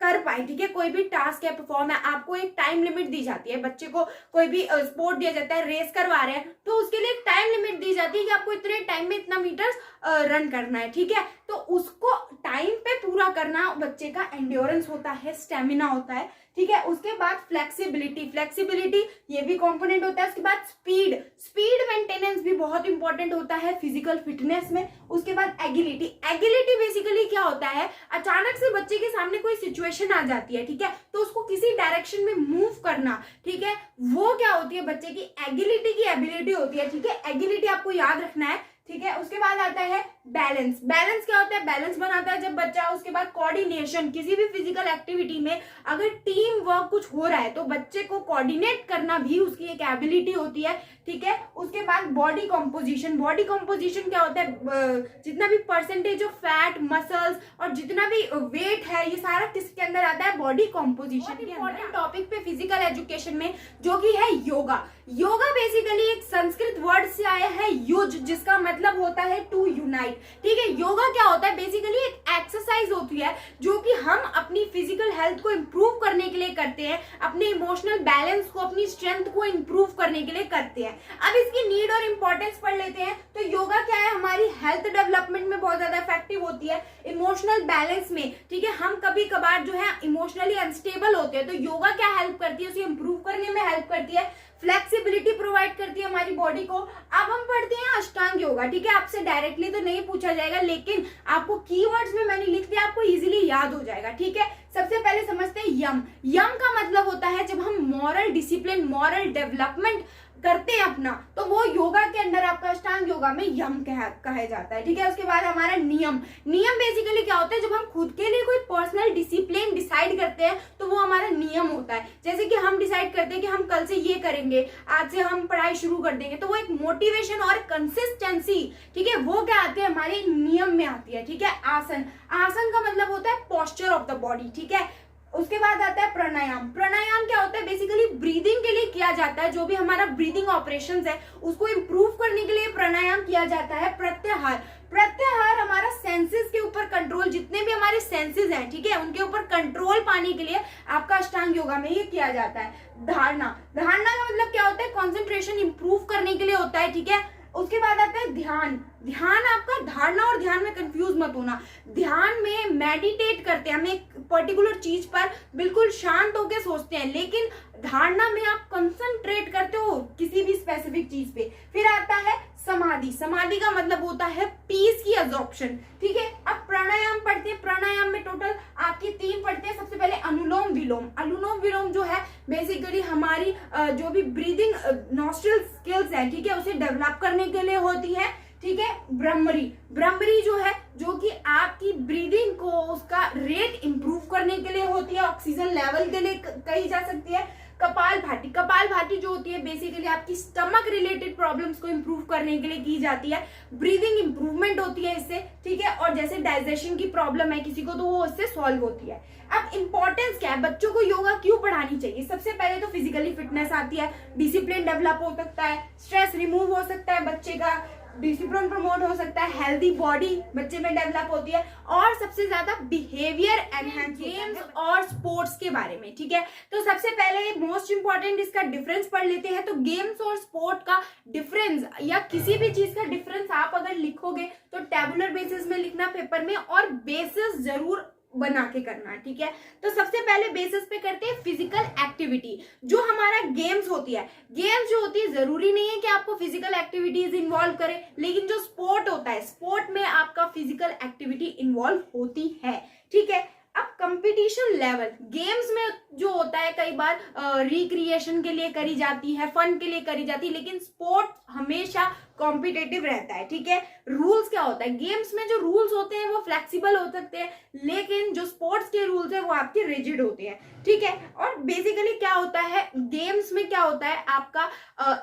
कर पाए। ठीक है, कोई भी टास्क है, परफॉर्म है, आपको एक टाइम लिमिट दी जाती है। बच्चे को कोई भी स्पोर्ट दिया जाता है, रेस करवा रहे हैं तो उसके लिए एक टाइम लिमिट दी जाती है कि आपको इतने टाइम में इतना मीटर रन करना है। ठीक है, तो उसको टाइम पे पूरा करना बच्चे का एंड्योरेंस होता है, स्टेमिना होता है। ठीक है, उसके बाद फ्लेक्सिबिलिटी। फ्लेक्सिबिलिटी ये भी कंपोनेंट होता है। उसके बाद स्पीड। स्पीड मेंटेनेंस भी बहुत इंपॉर्टेंट होता है फिजिकल फिटनेस में। उसके बाद एगिलिटी। एगिलिटी बेसिकली क्या होता है? अचानक से बच्चे के सामने कोई सिचुएशन आ जाती है, ठीक है, तो उसको किसी डायरेक्शन में मूव करना, ठीक है, वो क्या होती है? बच्चे की एगिलिटी की एबिलिटी होती है। ठीक है, एगिलिटी आपको याद रखना है। ठीक है, उसके बाद आता है बैलेंस। बैलेंस क्या होता है? बैलेंस बनाता है जब बच्चा। उसके बाद कोऑर्डिनेशन। किसी भी फिजिकल एक्टिविटी में अगर टीम वर्क कुछ हो रहा है तो बच्चे को कोऑर्डिनेट करना भी उसकी एक एबिलिटी होती है। ठीक है, उसके बाद बॉडी कंपोजिशन। बॉडी कंपोजिशन क्या होता है? जितना भी परसेंटेज ऑफ फैट, मसल्स और जितना भी वेट है, ये सारा किसके अंदर आता है? Body composition. इंपॉर्टेंट टॉपिक पे फिजिकल एजुकेशन में जो कि है योगा। योगा बेसिकली एक संस्कृत वर्ड से आया है युज, जिसका मतलब होता है टू यूनाइट। ठीक है, योगा क्या होता है? बेसिकली एक एक्सरसाइज होती है जो कि हम अपनी फिजिकल हेल्थ को इंप्रूव करने के लिए करते हैं, अपने इमोशनल बैलेंस को, अपनी स्ट्रेंथ को इंप्रूव करने के लिए करते हैं। अब इसकी नीड और इंपॉर्टेंस पढ़ लेते हैं। तो योगा क्या है? हमारी हेल्थ डेवलपमेंट में बहुत ज्यादा इफेक्टिव होती है, इमोशनल बैलेंस में। ठीक है, हम कभी कभार जो है इमोशनली अनस्टेबल होते हैं तो योगा क्या हेल्प करती है? उसे इंप्रूव करने में हेल्प करती है, फ्लेक्सिबिलिटी प्रोवाइड करती है हमारी बॉडी को। अब हम पढ़ते हैं अष्टांग योगा। ठीक है, आपसे डायरेक्टली तो नहीं पूछा जाएगा लेकिन आपको कीवर्ड्स में मैंने लिख दिया, आपको इजीली याद हो जाएगा। ठीक है, सबसे पहले समझते हैं यम। यम का मतलब होता है जब हम मॉरल डिसिप्लिन, मॉरल डेवलपमेंट करते हैं अपना, तो वो योगा के अंदर आपका अष्टांग योगा में यम कहा जाता है। ठीक है, उसके बाद हमारा नियम। नियम बेसिकली क्या होता है? जब हम खुद के लिए कोई पर्सनल डिसिप्लिन डिसाइड करते हैं तो वो हमारा नियम होता है। जैसे कि हम डिसाइड करते हैं कि हम कल से ये करेंगे, आज से हम पढ़ाई शुरू कर देंगे, तो वो एक मोटिवेशन और कंसिस्टेंसी, ठीक है, वो क्या आती है? हमारे नियम में आती है। ठीक है, आसन। आसन का मतलब होता है पोस्चर ऑफ द बॉडी। ठीक है, उसके बाद आता है प्राणायाम। प्राणायाम क्या होता है? बेसिकली ब्रीदिंग के लिए किया जाता है। जो भी हमारा ब्रीदिंग ऑपरेशंस है उसको इंप्रूव करने के लिए प्राणायाम किया जाता है। प्रत्याहार। प्रत्याहार हमारा सेंसेस के ऊपर कंट्रोल, जितने भी हमारे सेंसेस हैं, ठीक है, उनके ऊपर कंट्रोल पाने के लिए आपका अष्टांग योगा में ये किया जाता है। धारणा। धारणा का मतलब क्या होता है? कंसंट्रेशन इंप्रूव करने के लिए होता है। ठीक है, उसके बाद आता है ध्यान। ध्यान आपका, धारणा और ध्यान में कंफ्यूज मत होना। ध्यान में मेडिटेट करते हैं, हम एक पर्टिकुलर चीज पर बिल्कुल शांत होकर सोचते हैं, लेकिन धारणा में आप कंसंट्रेट करते हो किसी भी स्पेसिफिक चीज पे। फिर आता है समाधि। समाधि का मतलब होता है पीस की एब्जॉर्प्शन। ठीक है, अब प्राणायाम पढ़ते हैं। प्राणायाम में टोटल आपकी 3 पढ़ते हैं। सबसे पहले अनुलोम विलोम। अनुलोम विलोम जो है बेसिकली हमारी जो भी ब्रीदिंग नॉस्ट्रल स्किल्स है, ठीक है, उसे डेवलप करने के लिए होती है। ठीक है, ब्रह्मरी। ब्रह्मरी जो है, जो कि आपकी ब्रीदिंग को, उसका रेट इंप्रूव करने के लिए होती है, ऑक्सीजन लेवल के लिए कही जा सकती है। कपाल भाती। कपाल भाती जो होती है बेसिकली आपकी स्टमक रिलेटेड प्रॉब्लम्स को इंप्रूव करने के लिए की जाती है। ब्रीदिंग इंप्रूवमेंट होती है इससे। ठीक है, और जैसे डाइजेशन की प्रॉब्लम है किसी को तो वो इससे सॉल्व होती है। अब इंपॉर्टेंस क्या है? बच्चों को योगा क्यों पढ़ानी चाहिए? सबसे पहले तो फिजिकली फिटनेस आती है, डिसिप्लिन डेवलप हो सकता है, स्ट्रेस रिमूव हो सकता है, बच्चे का डिसिप्लिन प्रमोट हो सकता है, हेल्दी बॉडी बच्चे में डेवलप होती है, और सबसे ज्यादा बिहेवियर एनहांस। गेम्स और स्पोर्ट्स के बारे में, ठीक है, तो सबसे पहले मोस्ट इंपॉर्टेंट इसका डिफरेंस पढ़ लेते हैं। तो गेम्स और स्पोर्ट का डिफरेंस, या किसी भी चीज का डिफरेंस आप अगर लिखोगे तो टेबुलर बेसिस में लिखना पेपर में, और बेसिस जरूर बना के करना। ठीक है, तो सबसे पहले बेसिस पे करते हैं फिजिकल एक्टिविटी। जो हमारा गेम्स होती है, गेम्स जो होती है जरूरी नहीं है कि आपको फिजिकल एक्टिविटीज इन्वॉल्व करे, लेकिन जो स्पोर्ट होता है, स्पोर्ट में आपका फिजिकल एक्टिविटी इन्वॉल्व होती है। ठीक है, अब कंपटीशन लेवल गेम्स में जो होता है कई बार रिक्रिएशन के लिए करी जाती है, फन के लिए करी जाती है, लेकिन स्पोर्ट हमेशा कॉम्पिटेटिव रहता है, ठीक है। रूल्स क्या होता है, गेम्स में जो रूल्स होते हैं वो फ्लेक्सिबल हो सकते हैं, लेकिन जो स्पोर्ट्स के रूल्स है वो आपके रिजिड होते हैं, ठीक है। और बेसिकली क्या होता है, गेम्स में क्या होता है आपका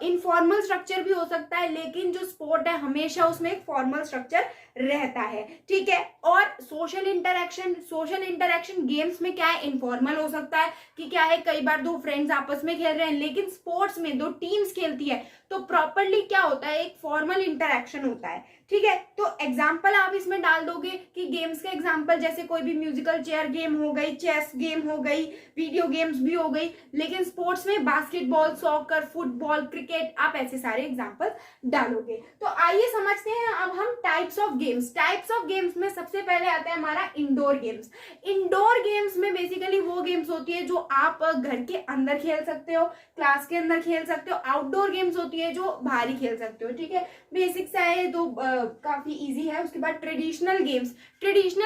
इनफॉर्मल स्ट्रक्चर भी हो सकता है, लेकिन जो स्पोर्ट है हमेशा उसमें एक फॉर्मल स्ट्रक्चर रहता है, ठीक है। और सोशल इंटरेक्शन गेम्स में क्या है, इनफॉर्मल हो सकता है कि क्या है, कई बार दो फ्रेंड्स आपस में खेल रहे हैं, लेकिन स्पोर्ट्स में दो टीम्स खेलती है तो प्रॉपरली क्या होता है, एक फॉर्मल इंटरेक्शन होता है, ठीक है। तो एग्जाम्पल आप इसमें डाल दोगे कि गेम्स का एग्जाम्पल जैसे कोई भी म्यूजिकल चेयर गेम हो गई, चेस गेम हो गई, वीडियो गेम्स भी हो गई, लेकिन स्पोर्ट्स में बास्केटबॉल, सॉकर, फुटबॉल, क्रिकेट, आप ऐसे सारे एग्जाम्पल डालोगे। तो आइए समझते हैं अब हम टाइप्स ऑफ गेम्स में सबसे पहले आता है हमारा इंडोर गेम्स में बेसिकली वो गेम्स होती है जो आप घर के अंदर खेल सकते हो, क्लास के अंदर खेल सकते हो। आउटडोर गेम्स होती है जो बाहर ही खेल सकते हो, ठीक है। बेसिक्स है तो काफी इजी है। उसके बाद ट्रेडिशनल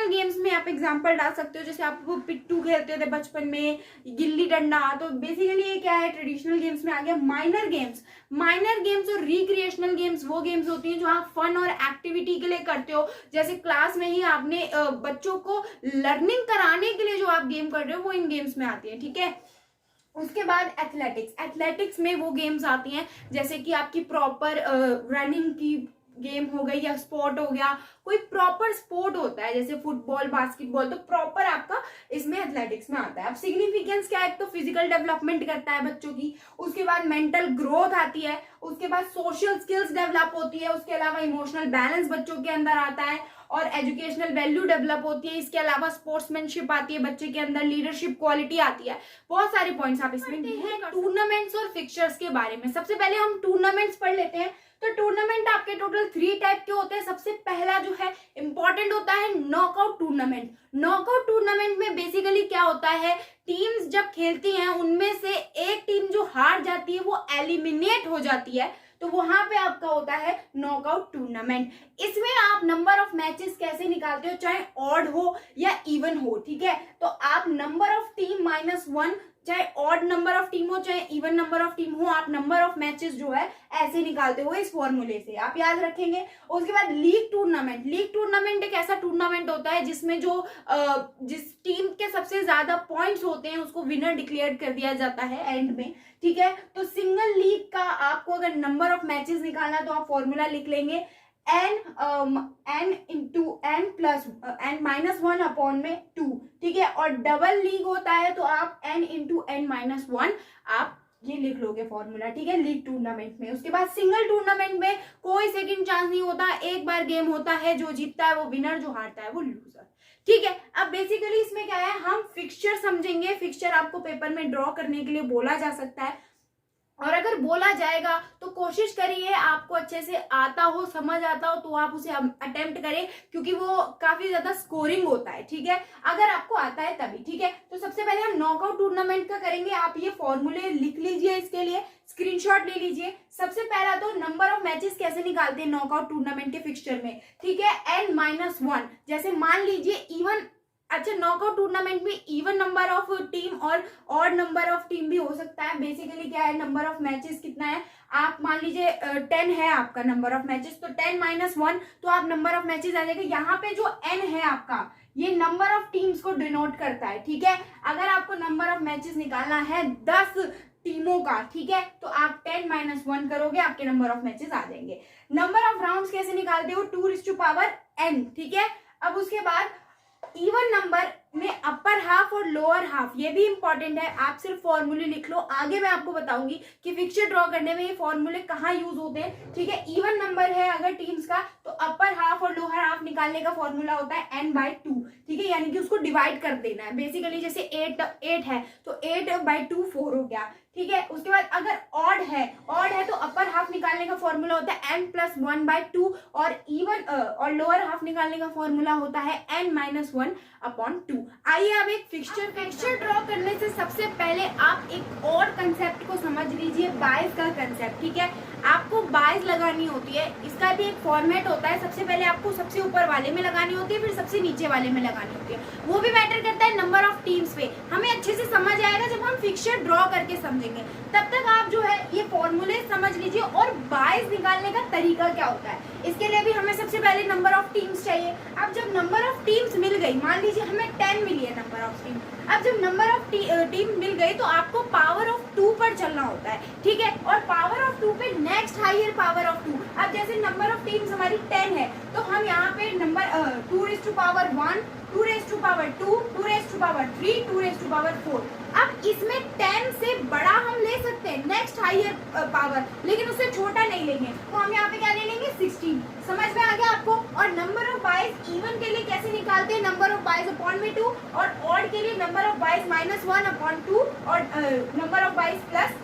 गेम्स में आप एग्जांपल डाल सकते हो, जैसे आप वो पिट्टू खेलते थे बचपन में, गिल्ली डंडा, तो बेसिकली ये क्या है, ट्रेडिशनल गेम्स में आ गया। माइनर गेम्स और रिक्रिएशनल गेम्स वो गेम्स होती हैं जो आप फन और एक्टिविटी के लिए करते हो, जैसे क्लास में ही आपने बच्चों को लर्निंग कराने के लिए जो आप गेम कर रहे हो वो इन गेम्स में आती है, ठीक है। उसके बाद एथलेटिक्स में वो गेम्स आती हैं जैसे कि आपकी प्रॉपर रनिंग की गेम हो गई या स्पोर्ट हो गया, कोई प्रॉपर स्पोर्ट होता है जैसे फुटबॉल, बास्केटबॉल, तो प्रॉपर आपका इसमें एथलेटिक्स में आता है। अब सिग्निफिकेंस क्या है, तो फिजिकल डेवलपमेंट करता है बच्चों की, उसके बाद मेंटल ग्रोथ आती है, उसके बाद सोशल स्किल्स डेवलप होती है, उसके अलावा इमोशनल बैलेंस बच्चों के अंदर आता है और एजुकेशनल वैल्यू डेवलप होती है। इसके अलावा स्पोर्ट्समैनशिप आती है बच्चे के अंदर, लीडरशिप क्वालिटी आती है, बहुत सारे पॉइंट्स आप इसमें हैं। टूर्नामेंट्स और फिक्चर्स के बारे में सबसे पहले हम टूर्नामेंट्स पढ़ लेते हैं। तो टूर्नामेंट आपके टोटल 3 टाइप के होते हैं। सबसे पहला जो है इंपॉर्टेंट होता है नॉकआउट टूर्नामेंट में बेसिकली क्या होता है, टीम्स जब खेलती हैं उनमें से एक टीम जो हार जाती है वो एलिमिनेट हो जाती है, तो वहां पे आपका होता है नॉकआउट टूर्नामेंट। इसमें आप नंबर ऑफ मैचेस कैसे निकालते हो, चाहे ऑड हो या इवन हो, ठीक है। तो आप नंबर ऑफ टीम -1, चाहे ऑड नंबर ऑफ टीम हो चाहे इवन नंबर ऑफ टीम हो, आप नंबर ऑफ मैचेस जो है ऐसे निकालते हो इस फॉर्मूले से, आप याद रखेंगे। उसके बाद लीग टूर्नामेंट एक ऐसा टूर्नामेंट होता है जिसमें जो जिस टीम के सबसे ज्यादा पॉइंट्स होते हैं उसको विनर डिक्लेयर कर दिया जाता है एंड में, ठीक है। तो सिंगल लीग का आपको अगर नंबर ऑफ मैचेस निकालना तो आप फॉर्मूला लिख लेंगे n into n plus n-1 upon में 2, ठीक है। और डबल लीग होता है तो आप n इंटू n-1 आप ये लिख लोगे फॉर्मूला, ठीक है, लीग टूर्नामेंट में। उसके बाद सिंगल टूर्नामेंट में कोई सेकंड चांस नहीं होता, एक बार गेम होता है, जो जीतता है वो विनर, जो हारता है वो लूजर, ठीक है। अब बेसिकली इसमें क्या है, हम फिक्सचर समझेंगे। फिक्सचर आपको पेपर में ड्रॉ करने के लिए बोला जा सकता है, और अगर बोला जाएगा तो कोशिश करिए आपको अच्छे से आता हो, समझ आता हो तो आप उसे अटेम्प्ट करें, क्योंकि वो काफी ज्यादा स्कोरिंग होता है, ठीक है, अगर आपको आता है तभी, ठीक है। तो सबसे पहले हम नॉकआउट टूर्नामेंट का करेंगे। आप ये फॉर्मूले लिख लीजिए, इसके लिए स्क्रीनशॉट ले लीजिए। सबसे पहला तो नंबर ऑफ मैचेस कैसे निकालते हैं नॉकआउट टूर्नामेंट के फिक्सचर में, ठीक है, n-1। जैसे मान लीजिए इवन, अच्छा, नॉकआउट टूर्नामेंट में इवन नंबर ऑफ टीम और ऑड नंबर ऑफ टीम भी हो सकता है। बेसिकली क्या है, नंबर ऑफ मैचेस कितना है, आप मान लीजिए 10 है आपका नंबर ऑफ मैचेस, तो 10-1 तो आप नंबर ऑफ मैचेस आ जाएगा। यहाँ पे जो n है आपका, ये नंबर ऑफ टीम्स को डिनोट करता है, ठीक है। अगर आपको नंबर ऑफ मैचेस निकालना है 10 टीमों का, ठीक है, तो आप 10-1 करोगे, आपके नंबर ऑफ मैचेस आ जाएंगे। नंबर ऑफ राउंड्स कैसे निकालते हो, 2n, ठीक है। अब उसके बाद इवन नंबर में अपर हाफ और लोअर हाफ, ये भी इंपॉर्टेंट है, आप सिर्फ फॉर्मूले लिख लो, आगे मैं आपको बताऊंगी कि फिक्सचर ड्रॉ करने में ये फॉर्मूले कहाँ यूज होते हैं, ठीक है। इवन नंबर है अगर टीम्स का, तो अपर हाफ और लोअर हाफ निकालने का फॉर्मूला होता है n/2, ठीक है, यानी कि उसको डिवाइड कर देना है। बेसिकली जैसे 8 है तो 8/2 4 हो गया, ठीक है। उसके बाद अगर ऑड है तो अपर हाफ निकालने का फॉर्मूला होता है n+1/2 और इवन और लोअर हाफ निकालने का फॉर्मूला होता है n-1/2। आइए अब एक फिक्सचर ड्रॉ करने से सबसे पहले आप एक और कंसेप्ट को समझ लीजिए बाइस का कंसेप्ट, ठीक है। आपको बाइस लगानी होती है, इसका भी एक फॉर्मेट होता है। सबसे पहले आपको सबसे ऊपर वाले में लगानी होती है, फिर सबसे नीचे वाले में लगानी होती है। वो भी मैटर करता है नंबर ऑफ टीम्स पे। हमें अच्छे से समझ आएगा जब हम फिक्सचर ड्रॉ करके समझेंगे। तब तक आप जो है ये फॉर्मूले समझ लीजिए। और बाइस निकालने का तरीका क्या होता है, इसके लिए भी हमें सबसे पहले नंबर ऑफ टीम्स चाहिए। अब जब नंबर ऑफ टीम्स मिल गई, मान लीजिए हमें 10 मिली है नंबर ऑफ टीम। अब जब नंबर ऑफ टीम मिल गई तो आपको पावर ऑफ 2 पर चलना होता है, ठीक है। और पावर ऑफ 2 पे नेक्स्ट हायर पावर ऑफ 2। अब जैसे नंबर ऑफ टीम्स हमारी 10 है तो हम यहाँ पे number 2 raise to power 1, 2 raise to power 2, 2 raise to power 3, 2 raise to power 4। अब इसमें 10 से बड़ा हम ले सकते हैं नेक्स्ट हायर पावर, लेकिन उससे छोटा नहीं लेंगे। तो हम यहाँ पे क्या ले लेंगे 16। समझ में आ गया आपको। और नंबर ऑफ बाइस इवन के लिए कैसे निकालते हैं, नंबर ऑफ बाइस अपॉन में 2, और ऑड के लिए नंबर ऑफ बाइस -1 अपॉन 2, और नंबर ऑफ बाइस प्लस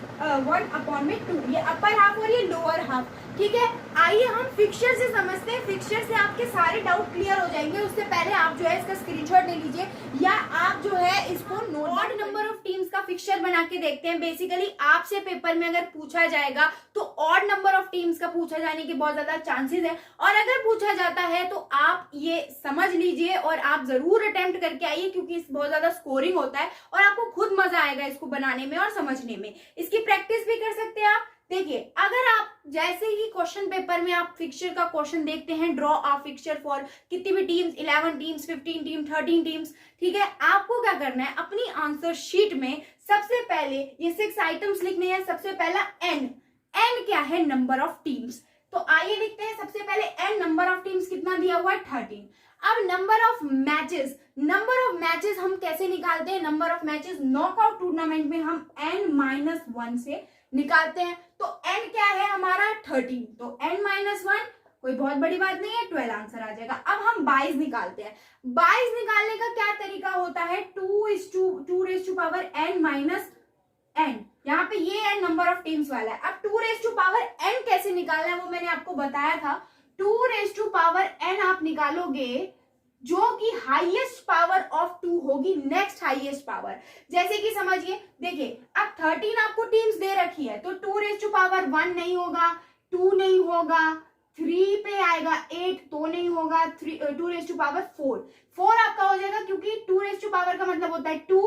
1 अपॉन में 2। ये अपर हाफ और ये लोअर हाफ, ठीक है। आइए हम फिक्सचर से समझते हैं। फिक्सचर से आपके सारे डाउट क्लियर हो जाएंगे। उससे पहले आप जो है इसका स्क्रीनशॉट ले लीजिए, या आप जो है इसको ऑड नंबर ऑफ टीम्स का फिक्सचर बना के देखते हैं। बेसिकली आपसे पेपर में अगर पूछा जाएगा तो ऑड नंबर ऑफ टीम्स का पूछा जाने के बहुत ज्यादा चांसेस है, और अगर पूछा जाता है तो आप ये समझ लीजिए और आप जरूर अटेम्प्ट करके आइए, क्योंकि इस बहुत ज्यादा स्कोरिंग होता है और आपको खुद मजा आएगा इसको बनाने में और समझने में। इसकी प्रैक्टिस भी कर सकते हैं आप। देखिए, अगर आप जैसे ही क्वेश्चन पेपर में आप फिक्सचर का क्वेश्चन देखते हैं, ड्रॉ अ फिक्सचर फॉर कितनी भी टीम्स, 11 टीम्स, 15 टीम, 13 टीम्स, ठीक है। आपको क्या करना है, अपनी आंसर शीट में सबसे पहले ये 6 आइटम्स लिखने हैं। सबसे पहला एन क्या है, नंबर ऑफ टीम्स। तो आइए लिखते हैं सबसे पहले एन, नंबर ऑफ टीम्स कितना दिया हुआ है 13। अब नंबर ऑफ मैचेस हम कैसे निकालते हैं, number of matches knockout tournament में हम n-1 से निकालते हैं। तो n क्या है हमारा 13, तो n-1 कोई बहुत बड़ी बात नहीं है, 12 आंसर आ जाएगा। अब हम 22 निकालते हैं। 22 निकालने का क्या तरीका होता है, 2 रेज़ टू पावर n-n। यहाँ पे ये है नंबर ऑफ टीम्स वाला है। अब 2 रेज़ टू पावर n कैसे निकालना है वो मैंने आपको बताया था। 2 रेज़ टू पावर n आप निकालोगे जो कि हाईएस्ट पावर ऑफ 2 होगी, नेक्स्ट हाईएस्ट पावर। जैसे कि समझिए, देखिए अब 13 आपको टीम्स दे रखी है, तो 2 रेज़ टू पावर 1 नहीं होगा, 2 नहीं होगा, 3 पे आएगा 8 तो नहीं होगा, 2 रेज़ टू पावर 4 आपका हो जाएगा, क्योंकि 2 रेज़ टू पावर का मतलब होता है 2,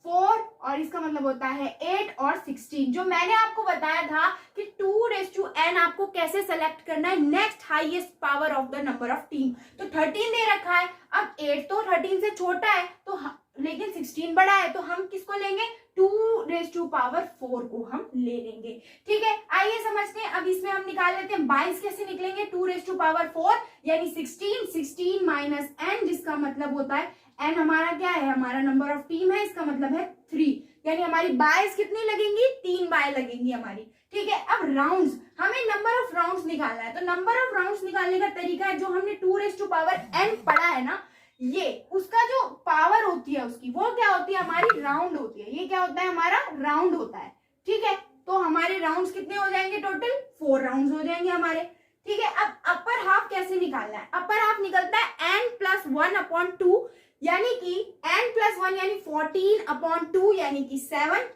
4 और इसका मतलब होता है 8 और 16। जो मैंने आपको बताया था कि 2 रेज़ टू n आपको कैसे सेलेक्ट करना है, next highest power of the number of team. तो 13 दे रखा है, अब 8 तो 13 से छोटा है तो लेकिन 16 बड़ा है, तो हम किसको लेंगे, 2 रेज़ टू पावर 4 को हम ले लेंगे, ठीक है। आइए समझते हैं। अब इसमें हम निकाल लेते हैं 22 कैसे निकलेंगे, 2 रेज़ टू पावर 4 यानी 16 माइनस n, जिसका मतलब होता है n हमारा क्या है, हमारा नंबर ऑफ टीम है, इसका मतलब है 3, यानी हमारी 22 कितनी लगेंगी, 3 बाय लगेंगी हमारी, ठीक है। अब राउंड्स, हमें नंबर ऑफ राउंड्स निकालना है। तो नंबर ऑफ राउंड्स निकालने का तरीका है, जो हमने 2 रेज़ टू पावर n पढ़ा है ना, ये उसका जो पावर होती है उसकी, वो क्या होती है, हमारी राउंड होती है। ये क्या होता है, हमारा राउंड होता है, ठीक है। तो हमारे राउंड्स कितने हो जाएंगे, टोटल 4 राउंड्स हो जाएंगे हमारे, ठीक है। अब अपर हाफ कैसे निकालना है, अपर हाफ निकलता है n+1 अपॉन 2, यानी कि n+1 यानी 14 अपॉन 2 यानी कि 7,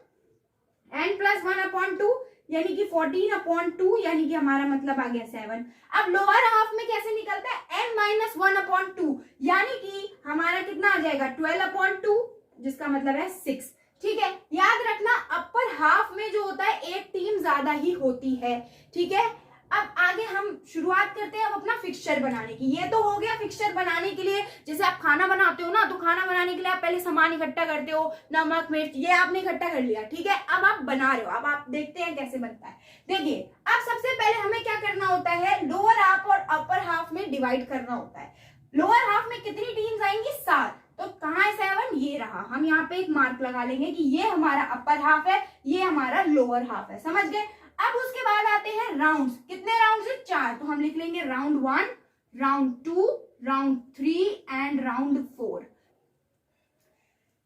n+1 अपॉन 2 यानी कि 14 अपॉन 2 यानी कि हमारा मतलब आ गया 7। अब लोअर हाफ में कैसे निकलता है, n-1 अपॉन 2 यानी कि हमारा कितना आ जाएगा 12 अपॉन 2, जिसका मतलब है 6, ठीक है। याद रखना अपर हाफ में जो होता है एक टीम ज्यादा ही होती है, ठीक है। अब आगे हम शुरुआत करते हैं अब अपना फिक्सचर बनाने की। ये तो हो गया फिक्सचर बनाने के लिए, जैसे आप खाना बनाते हो ना, तो खाना बनाने के लिए आप पहले सामान इकट्ठा करते हो, नमक मिर्च ये आपने इकट्ठा कर लिया, ठीक है। अब आप बना रहे हो, अब आप देखते हैं कैसे बनता है। देखिए, अब सबसे पहले हमें क्या करना होता है, लोअर हाफ और अपर हाफ में डिवाइड करना होता है। लोअर हाफ में कितनी टीम्स आएंगी, 7, तो कहाँ है 7, ये रहा। हम यहाँ पे एक मार्क लगा लेंगे कि ये हमारा अपर हाफ है, ये हमारा लोअर हाफ है, समझ गए। अब उसके बाद आते हैं राउंड्स, कितने राउंड्स है, 4, तो हम लिख लेंगे round 1, round 2, round 3 and round 4,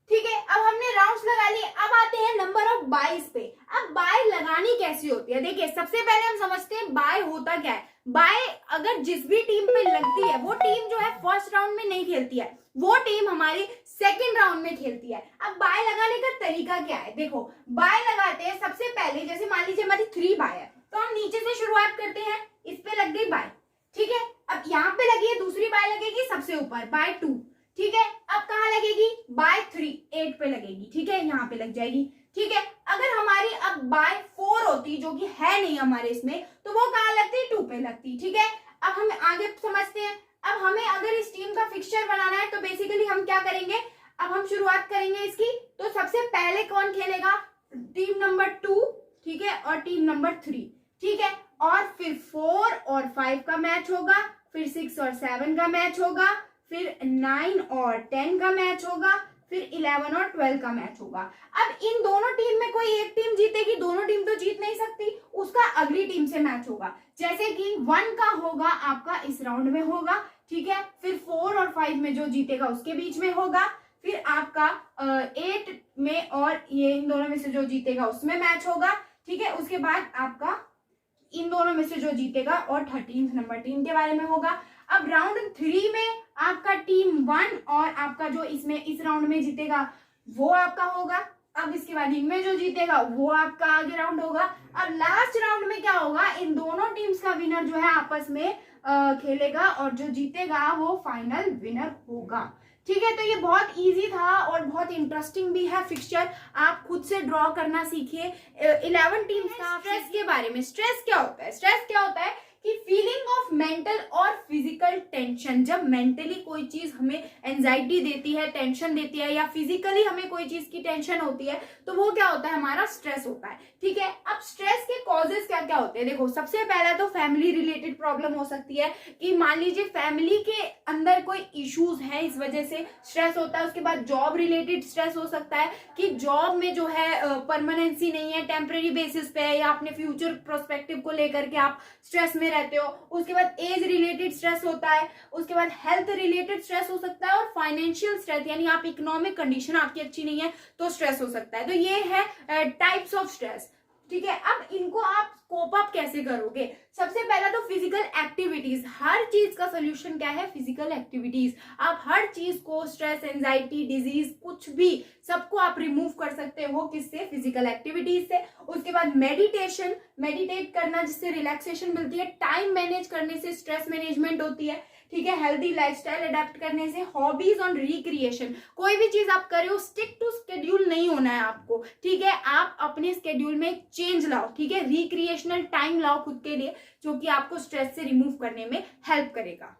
ठीक है। अब हमने राउंड्स लगा लिए। अब आते हैं नंबर ऑफ बाइस पे। अब बाय लगानी कैसी होती है, देखिए सबसे पहले हम समझते हैं बाय होता क्या है। बाय अगर जिस भी टीम पे लगती है वो टीम जो है फर्स्ट राउंड में नहीं खेलती है, वो टीम हमारी सेकंड राउंड में खेलती है। अब बाय लगाने का तरीका क्या है, देखो बाय लगाते हैं सबसे पहले पहले जैसे मान लीजिए हमारी 3 बाय है तो हम नीचे से शुरुआत करते हैं, इस पे लग गई बाय, ठीक है। अब यहाँ पे लगी है दूसरी बाय लगेगी सबसे ऊपर बाय 2, ठीक है। अब कहाँ लगेगी बाय 3, 8 पे लगेगी, ठीक है, यहाँ पे लग जाएगी, ठीक है। अगर हमारी अब बाय 4 होती जो कि है नहीं हमारे इसमें, तो वो कहाँ लगती 2 पे लगती, ठीक है। अब हम आगे समझते हैं। अब हमें अगर इस टीम का फिक्सचर बनाना है तो बेसिकली हम क्या करेंगे, अब हम शुरुआत करेंगे इसकी। तो सबसे पहले कौन खेलेगा, टीम नंबर 2, ठीक है, और टीम नंबर 3, ठीक है। और फिर 4 और 5 का मैच होगा, फिर 6 और 7 का मैच होगा, फिर 9 और 10 का मैच होगा, फिर 11 और 12 का मैच होगा। अब इन दोनों टीम में कोई एक टीम जीतेगी, दोनों टीम तो जीत नहीं सकती, उसका अगली टीम से मैच होगा। जैसे कि 1 का होगा आपका इस राउंड में होगा, ठीक है। फिर 4 और 5 में जो जीतेगा उसके बीच में होगा, फिर आपका 8 में और ये इन दोनों में से जो जीतेगा उसमें मैच होगा, ठीक है। उसके बाद आपका इन दोनों में से जो जीतेगा और 13 नंबर टीम के बारे में होगा। अब राउंड 3 में आपका टीम 1 और आपका जो इसमें इस राउंड में जीतेगा वो आपका होगा। अब इसके बाद इनमें जो जीतेगा वो आपका आगे राउंड होगा। अब लास्ट राउंड में क्या होगा, इन दोनों टीम्स का विनर जो है आपस में खेलेगा और जो जीतेगा वो फाइनल विनर होगा, ठीक है। तो ये बहुत इजी था और बहुत इंटरेस्टिंग भी है फिक्सचर, आप खुद से ड्रॉ करना सीखिए। 11 टीम्स का स्ट्रेस के बारे में, स्ट्रेस क्या होता है, स्ट्रेस क्या होता है कि फीलिंग ऑफ मेंटल और फिजिकल टेंशन। जब मेंटली कोई चीज हमें एंजाइटी देती है, टेंशन देती है, या फिजिकली हमें कोई चीज की टेंशन होती है तो वो क्या होता है, हमारा स्ट्रेस होता है, ठीक है। अब स्ट्रेस के कॉजेस क्या क्या होते हैं, देखो सबसे पहला तो फैमिली रिलेटेड प्रॉब्लम हो सकती है कि मान लीजिए फैमिली के अंदर कोई इश्यूज है, इस वजह से स्ट्रेस होता है। उसके बाद जॉब रिलेटेड स्ट्रेस हो सकता है कि जॉब में जो है परमानेंसी नहीं है, टेम्परेरी बेसिस पे है, या अपने फ्यूचर प्रोस्पेक्टिव को लेकर के आप स्ट्रेस में रहते हो। उसके बाद एज रिलेटेड स्ट्रेस होता है, उसके बाद हेल्थ रिलेटेड स्ट्रेस हो सकता है, और फाइनेंशियल स्ट्रेस यानी आप इकोनॉमिक कंडीशन आपकी अच्छी नहीं है तो स्ट्रेस हो सकता है। तो ये है टाइप्स ऑफ स्ट्रेस, ठीक है। अब इनको आप कोप अप कैसे करोगे, सबसे पहला तो फिजिकल एक्टिविटीज। हर चीज का सोल्यूशन क्या है, फिजिकल एक्टिविटीज। आप हर चीज को, स्ट्रेस, एंजाइटी, डिजीज, कुछ भी, सबको आप रिमूव कर सकते हो किससे, फिजिकल एक्टिविटीज से। उसके बाद मेडिटेशन, मेडिटेट करना जिससे रिलैक्सेशन मिलती है। टाइम मैनेज करने से स्ट्रेस मैनेजमेंट होती है, ठीक है। हेल्दी लाइफस्टाइल अडेप्ट करने से। हॉबीज और रिक्रिएशन, कोई भी चीज आप कर रहे हो स्टिक टू स्केड्यूल नहीं होना है आपको, ठीक है। आप अपने स्केड्यूल में चेंज लाओ, ठीक है। रिक्रिएशनल टाइम लाओ खुद के लिए, जो कि आपको स्ट्रेस से रिमूव करने में हेल्प करेगा।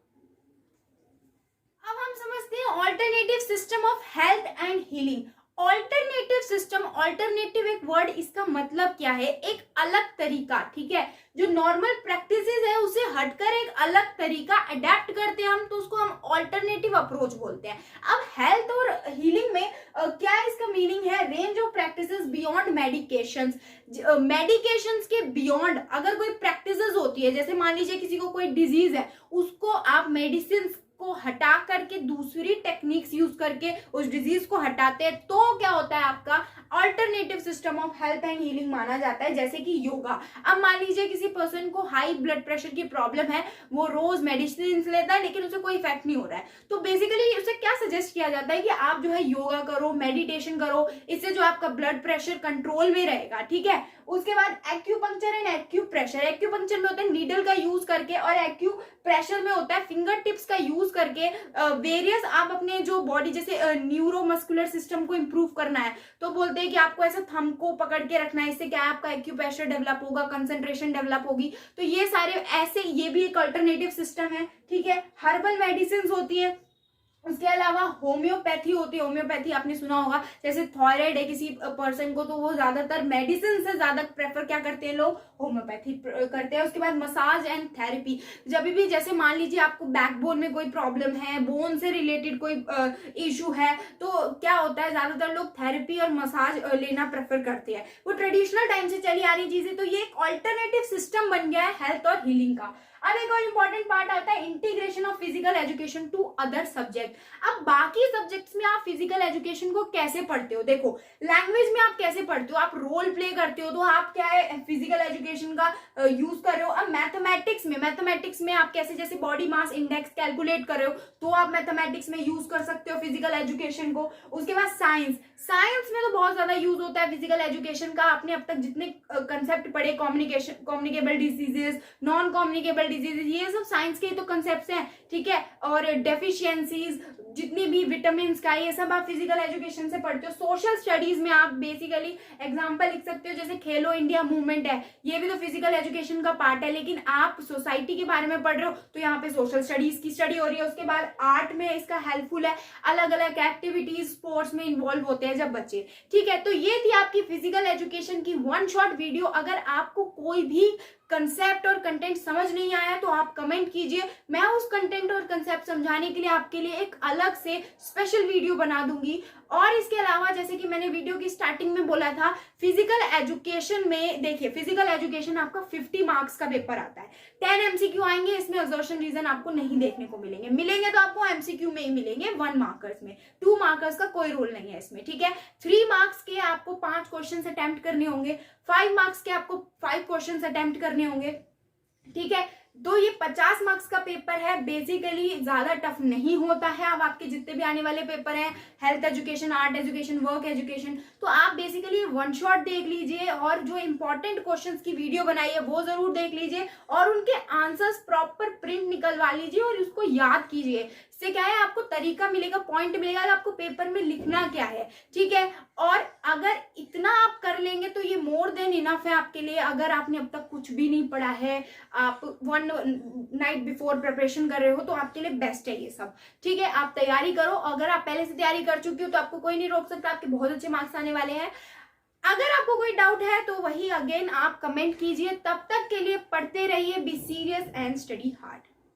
अब हम समझते हैं alternative system of health and healing. Alternative system, alternative एक वर्ड, इसका मतलब क्या है, एक अलग तरीका, ठीक है। जो नॉर्मल प्रैक्टिसेस है उसे हटकर एक अलग तरीका अडेप्ट करते हैं हम, तो उसको हम ऑल्टरनेटिव अप्रोच बोलते हैं। अब हेल्थ और हीलिंग में क्या इसका मीनिंग है, range of practices beyond medications. Medications के बियॉन्ड अगर कोई प्रैक्टिसेस होती है, जैसे मान लीजिए किसी को कोई डिजीज है, उसको आप मेडिसिन को हटा करके दूसरी टेक्निक्स यूज करके उस डिजीज को हटाते हैं, तो क्या होता है, आपका alternative system of health and healing माना जाता है। जैसे कि योगा। अब मान लीजिए किसी पर्सन को हाई ब्लड प्रेशर की प्रॉब्लम है, वो रोज मेडिसिन लेता है लेकिन उसे कोई इफेक्ट नहीं हो रहा है, तो बेसिकली उसे क्या सजेस्ट किया जाता है कि आप जो है योगा करो, मेडिटेशन करो, इससे जो आपका ब्लड प्रेशर कंट्रोल में रहेगा, ठीक है। उसके बाद एक्यूपंक्चर एंड एक्यूप्रेशर। एक्यूपंक्चर में होता है नीडल का यूज करके, और एक्यूप्रेशर में होता है फिंगर टिप्स का यूज करके वेरियस, आप अपने जो बॉडी, जैसे न्यूरोमस्कुलर सिस्टम को इंप्रूव करना है तो बोलते हैं कि आपको ऐसे थंब को पकड़ के रखना है, इससे क्या है, आपका एक्यूप्रेशर डेवलप होगा, कंसंट्रेशन डेवलप होगी। तो ये सारे ऐसे, ये भी एक अल्टरनेटिव सिस्टम है, ठीक है। हर्बल मेडिसिन होती है, उसके अलावा होम्योपैथी होती है। होम्योपैथी आपने सुना होगा, जैसे थायराइड है किसी पर्सन को, तो वो ज्यादातर मेडिसिन से ज्यादा प्रेफर क्या करते हैं लोग, होम्योपैथी करते हैं। उसके बाद मसाज एंड थेरेपी। जब भी जैसे मान लीजिए आपको बैकबोन में कोई प्रॉब्लम है, बोन से रिलेटेड कोई इशू है, तो क्या होता है, ज्यादातर लोग थेरेपी और मसाज लेना प्रेफर करते हैं। वो ट्रेडिशनल टाइम से चली आ रही चीजें, तो ये एक ऑल्टरनेटिव सिस्टम बन गया है हेल्थ और हीलिंग का। अब एक और इम्पोर्टेंट पार्ट आता है integration of physical education to other subject. अब बाकी सब्जेक्ट्स में आप फिजिकल एजुकेशन को कैसे पढ़ते हो? देखो, लैंग्वेज में आप कैसे पढ़ते हो, आप रोल प्ले करते हो तो आप क्या है फिजिकल एजुकेशन का यूज कर रहे हो। अब मैथमेटिक्स में आप कैसे, जैसे बॉडी मास इंडेक्स कैलकुलेट कर रहे हो तो आप मैथमेटिक्स में यूज कर सकते हो फिजिकल एजुकेशन को। उसके बाद साइंस में तो बहुत ज्यादा यूज होता है फिजिकल एजुकेशन का। आपने अब तक जितने कंसेप्ट पढ़े, communicable diseases, non communicable diseases, ये सब साइंस के तो कंसेप्ट हैं, ठीक है। और डेफिशिएंसीज, जितनी भी विटामिन का, ये सब आप फिजिकल एजुकेशन से पढ़ते हो। सोशल स्टडीज में आप बेसिकली एग्जांपल लिख सकते हो, जैसे खेलो इंडिया मूवमेंट है, ये भी तो फिजिकल एजुकेशन का पार्ट है, लेकिन आप सोसाइटी के बारे में पढ़ रहे हो तो यहाँ पे सोशल स्टडीज की स्टडी हो रही है। उसके बाद आर्ट में इसका हेल्पफुल है, अलग अलग एक्टिविटीज स्पोर्ट्स में इन्वॉल्व होते हैं जब बच्चे, ठीक है। तो ये थी आपकी फिजिकल एजुकेशन की वन शॉट वीडियो। अगर आपको कोई भी कंसेप्ट और कंटेंट समझ नहीं आया तो आप कमेंट कीजिए, मैं उस कंटेंट और कंसेप्ट समझाने के लिए आपके लिए एक अलग से स्पेशल वीडियो बना दूंगी। और इसके अलावा जैसे कि मैंने वीडियो की स्टार्टिंग में बोला था, फिजिकल एजुकेशन में देखिए, फिजिकल एजुकेशन आपका 50 मार्क्स का पेपर आता है, 10 एमसीक्यू आएंगे, इसमें असर्शन रीजन आपको नहीं देखने को मिलेंगे तो आपको एमसीक्यू में ही मिलेंगे 1 मार्कर्स में, 2 मार्कर्स का कोई रूल नहीं है इसमें, ठीक है। 3 मार्क्स के आपको 5 क्वेश्चन अटेम्प्ट करने होंगे, 5 मार्क्स के आपको 5 क्वेश्चन अटेम्प्ट करने होंगे, ठीक है। तो ये 50 मार्क्स का पेपर है, बेसिकली ज्यादा टफ नहीं होता है। अब आपके जितने भी आने वाले पेपर हैं, health education, art education, work education, तो आप बेसिकली वन शॉट देख लीजिए और जो इंपॉर्टेंट क्वेश्चंस की वीडियो बनाई है वो जरूर देख लीजिए और उनके आंसर्स प्रॉपर प्रिंट निकलवा लीजिए और उसको याद कीजिए। इससे क्या है, आपको तरीका मिलेगा, पॉइंट मिलेगा कि आपको पेपर में लिखना क्या है, ठीक है। और अगर इतना आप कर लेंगे तो ये मोर देन इनफ है आपके लिए। अगर आपने अब तक कुछ भी नहीं पढ़ा है, आप 1 नाइट बिफोर प्रिपरेशन कर रहे हो, तो आपके लिए बेस्ट है ये सब, ठीक है। आप तैयारी करो, अगर आप पहले से तैयारी कर चुकी हो तो आपको कोई नहीं रोक सकता, आपके बहुत अच्छे मार्क्स आने वाले हैं। अगर आपको कोई डाउट है तो वही अगेन आप कमेंट कीजिए। तब तक के लिए पढ़ते रहिए, be serious and study hard.